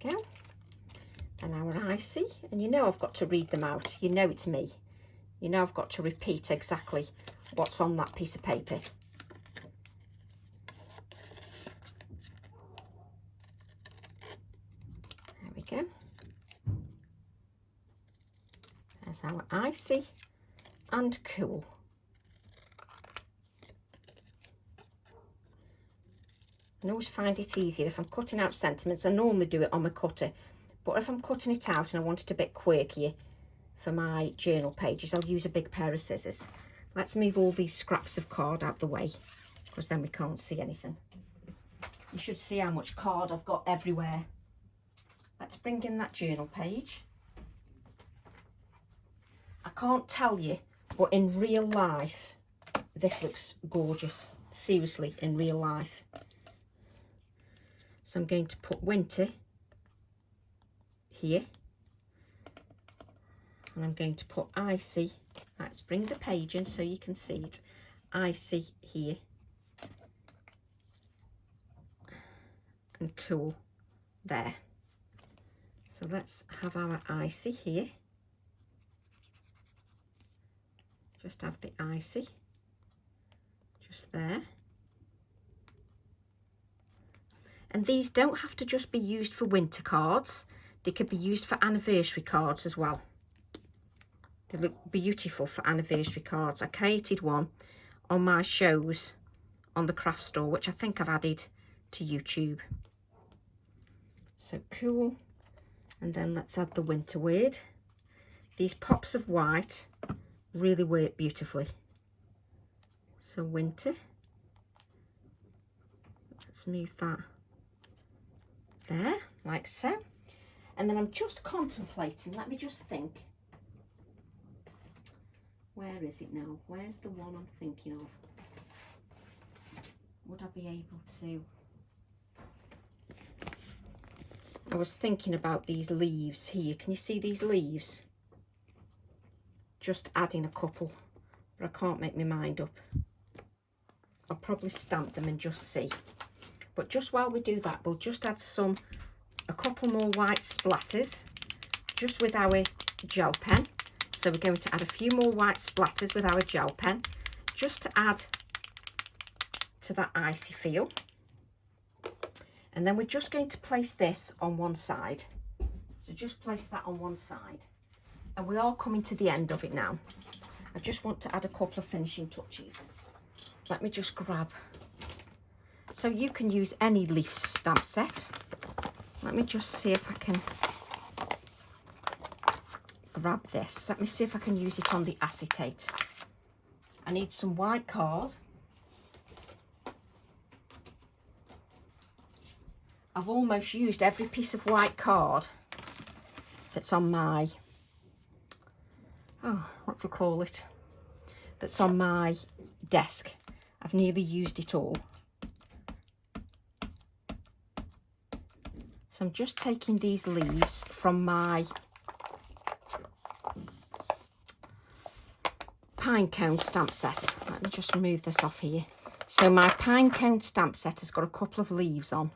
There we go. And our icy, and you know I've got to read them out. You know it's me. You know I've got to repeat exactly what's on that piece of paper. There we go. There's our icy and cool. I always find it easier if I'm cutting out sentiments. I normally do it on my cutter, but if I'm cutting it out and I want it a bit quirkier for my journal pages, I'll use a big pair of scissors. Let's move all these scraps of card out the way, because then we can't see anything. You should see how much card I've got everywhere. Let's bring in that journal page. I can't tell you, but in real life, this looks gorgeous. Seriously, in real life. So I'm going to put winter here. And I'm going to put icy. Let's bring the page in so you can see it. Icy here. And cool there. So let's have our icy here. Just have the icy just there. And these don't have to just be used for winter cards. They could be used for anniversary cards as well. They look beautiful for anniversary cards. I created one on my shows on the craft store, which I think I've added to YouTube. So cool. And then let's add the winter word. These pops of white really work beautifully. So winter. Let's move that there, like so. And then I'm just contemplating, let me just think. Where is it now? Where's the one I'm thinking of? Would I be able to? I was thinking about these leaves here. Can you see these leaves? Just adding a couple, but I can't make my mind up. I'll probably stamp them and just see. But just while we do that, we'll just add a couple more white splatters just with our gel pen. So we're going to add a few more white splatters with our gel pen just to add to that icy feel. And then we're just going to place this on one side. So just place that on one side. And we are coming to the end of it now. I just want to add a couple of finishing touches. Let me just grab. So you can use any leaf stamp set. Let me just see if I can grab this. Let me see if I can use it on the acetate. I need some white card. I've almost used every piece of white card that's on my, what do you call it? That's on my desk. I've nearly used it all. So I'm just taking these leaves from my pine cone stamp set. Let me just remove this off here. So my pine cone stamp set has got a couple of leaves on.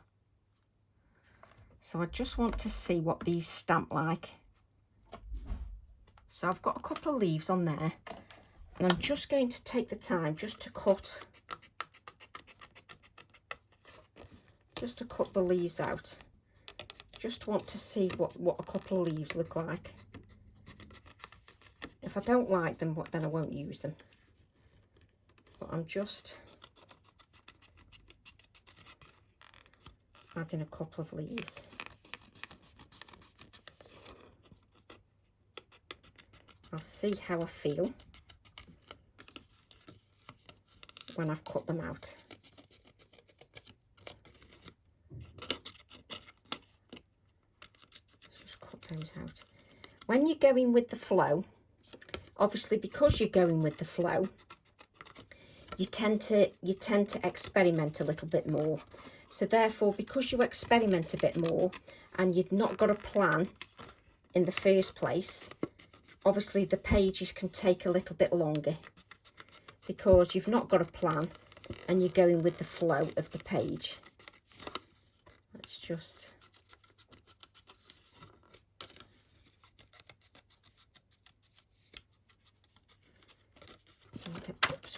So I just want to see what these stamp like. So I've got a couple of leaves on there, and I'm just going to take the time just to cut the leaves out. Just want to see what a couple of leaves look like. If I don't like them, then I won't use them. But I'm just adding a couple of leaves. I'll see how I feel when I've cut them out. Just cut those out. When you're going with the flow, obviously because you're going with the flow, you tend to experiment a little bit more. So therefore, because you experiment a bit more and you've not got a plan in the first place, obviously the pages can take a little bit longer because you've not got a plan and you're going with the flow of the page. Let's just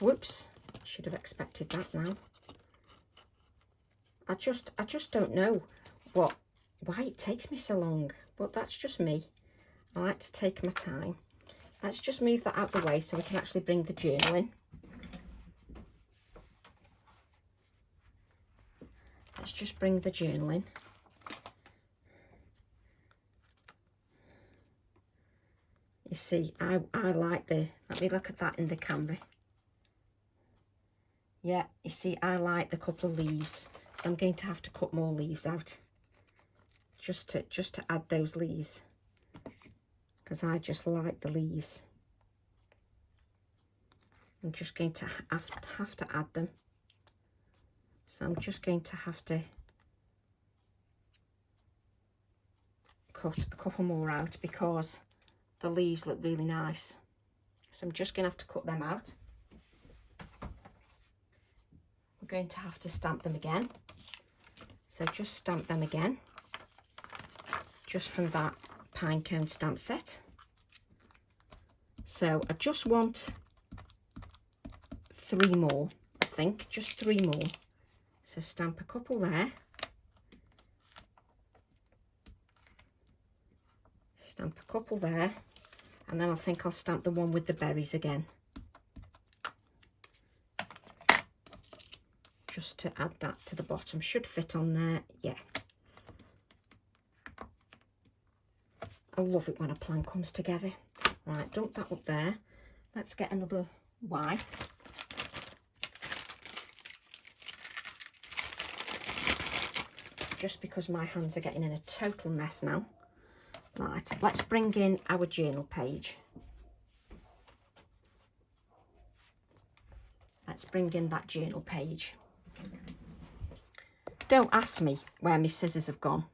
whoops, I should have expected that now. I just don't know why it takes me so long, but that's just me. I like to take my time. Let's just move that out of the way so we can actually bring the journal in. Let's just bring the journal in. You see, I like let me look at that in the camera. Yeah, you see, I like the couple of leaves, so I'm going to have to cut more leaves out just to add those leaves, because I just like the leaves. I'm just going to have to add them. So I'm just going to have to cut a couple more out because the leaves look really nice. So I'm just going to have to cut them out. We're going to have to stamp them again. So just stamp them again, just from that pine cone stamp set. So I just want 3 more, I think, just 3 more. So stamp a couple there. Stamp a couple there. And then I think I'll stamp the one with the berries again. Just to add that to the bottom. Should fit on there, yeah. I love it when a plan comes together. Right, dump that up there. Let's get another wipe. just because my hands are getting in a total mess now. Right, let's bring in our journal page. Let's bring in that journal page. Don't ask me where my scissors have gone.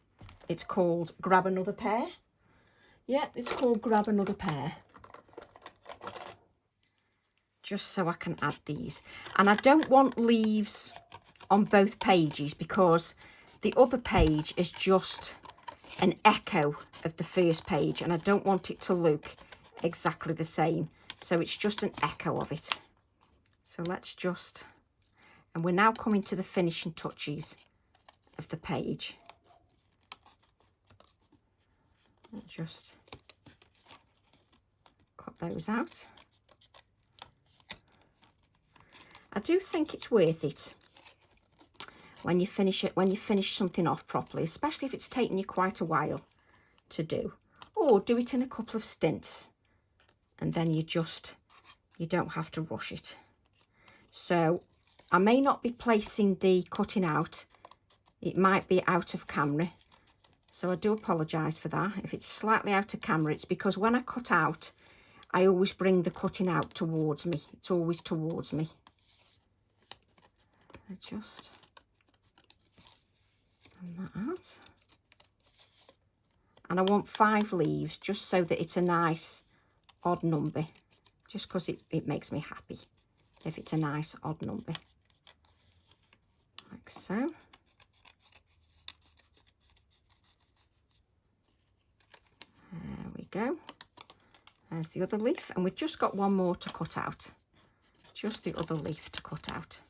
It's called grab another pair. Yeah, it's called grab another pair. Just so I can add these. And I don't want leaves on both pages because the other page is just an echo of the first page and I don't want it to look exactly the same. So it's just an echo of it. So let's just, and we're now coming to the finishing touches of the page. Let's just cut those out. I do think it's worth it when you finish it, when you finish something off properly, especially if it's taken you quite a while to do, or do it in a couple of stints and then you don't have to rush it. So I may not be placing the cutting out, it might be out of camera, so I do apologise for that. If it's slightly out of camera, it's because when I cut out I always bring the cutting out towards me. It's always towards me. I just bring that out. And I want 5 leaves just so that it's a nice odd number, just because it makes me happy if it's a nice odd number, like so. There we go. There's the other leaf, and we've just got one more to cut out, just the other leaf to cut out.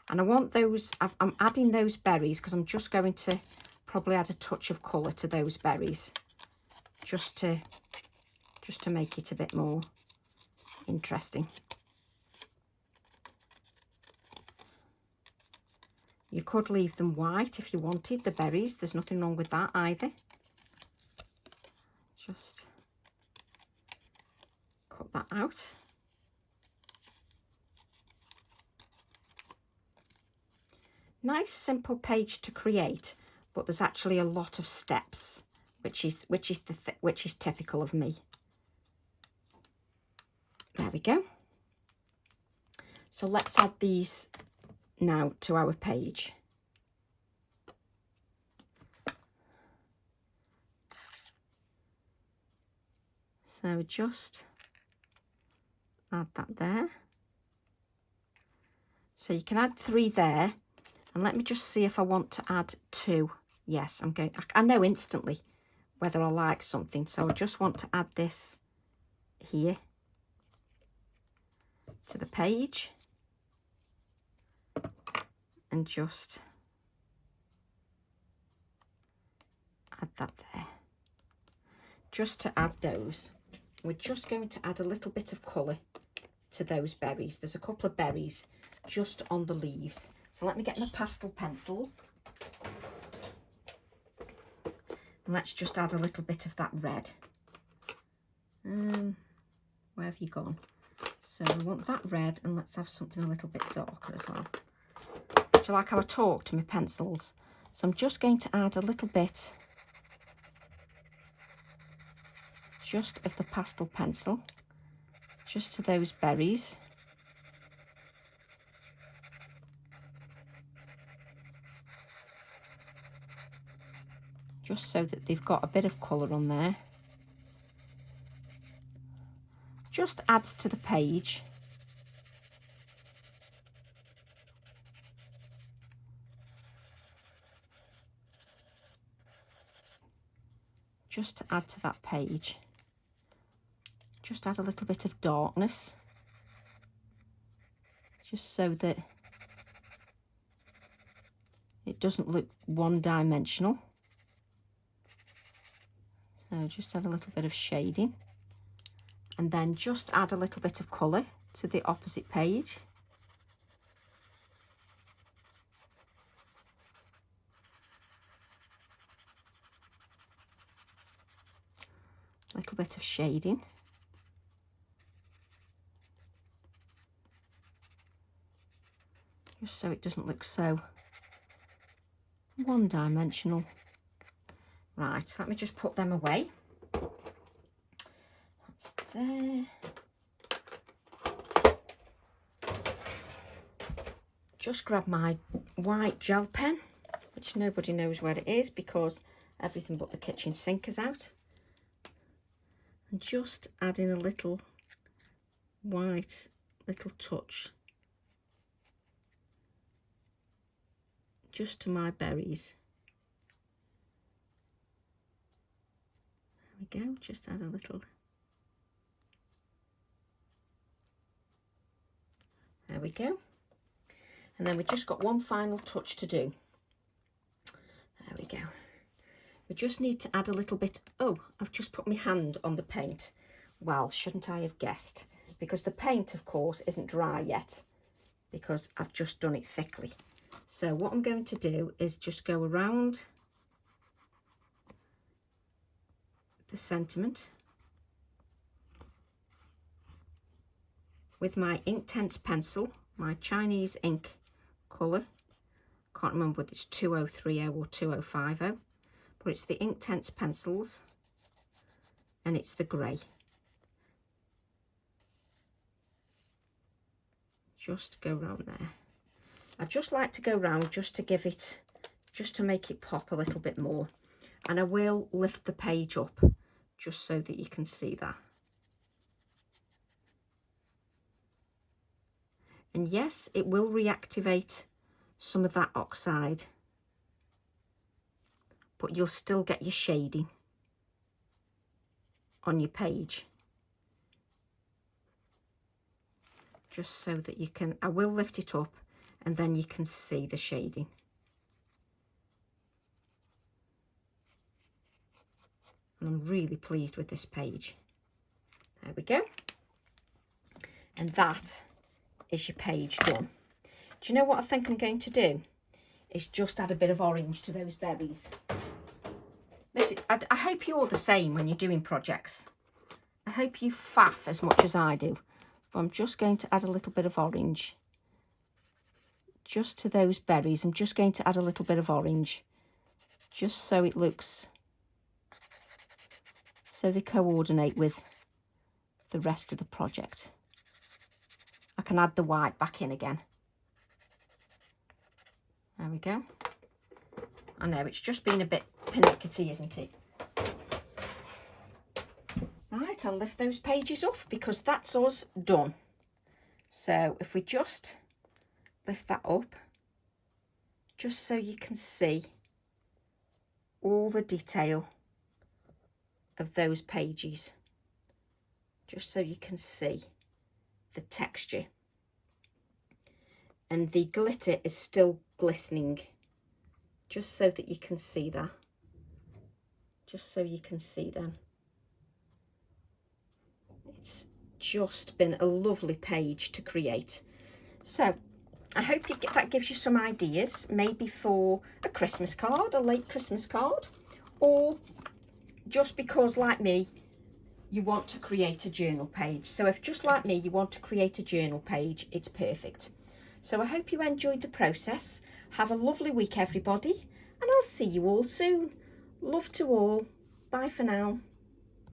And I want those, I'm adding those berries because I'm just going to probably add a touch of colour to those berries, just to make it a bit more interesting. You could leave them white if you wanted, the berries. There's nothing wrong with that either. Just cut that out. Nice simple page to create, but there's actually a lot of steps, which is typical of me. There we go. So let's add these now to our page. So just add that there. So you can add 3 there. And let me just see if I want to add 2. Yes, I know instantly whether I like something. So I just want to add this here to the page. And just add that there. Just to add those, we're just going to add a little bit of colour to those berries. There's a couple of berries just on the leaves. So let me get my pastel pencils. And let's just add a little bit of that red. Where have you gone? So we want that red, and let's have something a little bit darker as well. Do you like how I talk to my pencils? So I'm just going to add a little bit just of the pastel pencil, just to those berries. Just so that they've got a bit of colour on there. Just adds to the page. Just to add to that page. Just add a little bit of darkness. Just so that it doesn't look one-dimensional. So just add a little bit of shading, and then just add a little bit of colour to the opposite page. A little bit of shading. just so it doesn't look so one-dimensional. Right, let me just put them away. That's there. Just grab my white gel pen, which nobody knows where it is because everything but the kitchen sink is out. And just add in a little white little touch just to my berries. There we go, just add a little. There we go. And then we've just got one final touch to do. There we go. We just need to add a little bit. Oh, I've just put my hand on the paint. Well, shouldn't I have guessed? Because the paint, of course, isn't dry yet because I've just done it thickly. So what I'm going to do is just go around the sentiment with my Inktense pencil, my Chinese ink colour. Can't remember whether it's 2030 or 2050, but it's the Inktense pencils and it's the grey. Just go round there. I just like to go round just to give it, just to make it pop a little bit more. And I will lift the page up just so that you can see that. And yes, it will reactivate some of that oxide, but you'll still get your shading on your page. Just so that you can, I will lift it up and then you can see the shading. And I'm really pleased with this page. There we go. And that is your page done. Do you know what I think I'm going to do? Is just add a bit of orange to those berries. I hope you're the same when you're doing projects. I hope you faff as much as I do. But I'm just going to add a little bit of orange. Just to those berries, I'm just going to add a little bit of orange. Just so it looks, so they coordinate with the rest of the project. I can add the white back in again. There we go. I know, it's just been a bit pernickety, isn't it? Right, I'll lift those pages up because that's us done. So if we just lift that up, just so you can see all the detail of those pages, just so you can see the texture. And the glitter is still glistening, just so that you can see that. Just so you can see them. It's just been a lovely page to create. So I hope that gives you some ideas, maybe for a Christmas card, a late Christmas card, or just because, like me, you want to create a journal page. So if just like me, you want to create a journal page, it's perfect. So I hope you enjoyed the process. Have a lovely week, everybody, and I'll see you all soon. Love to all. Bye for now.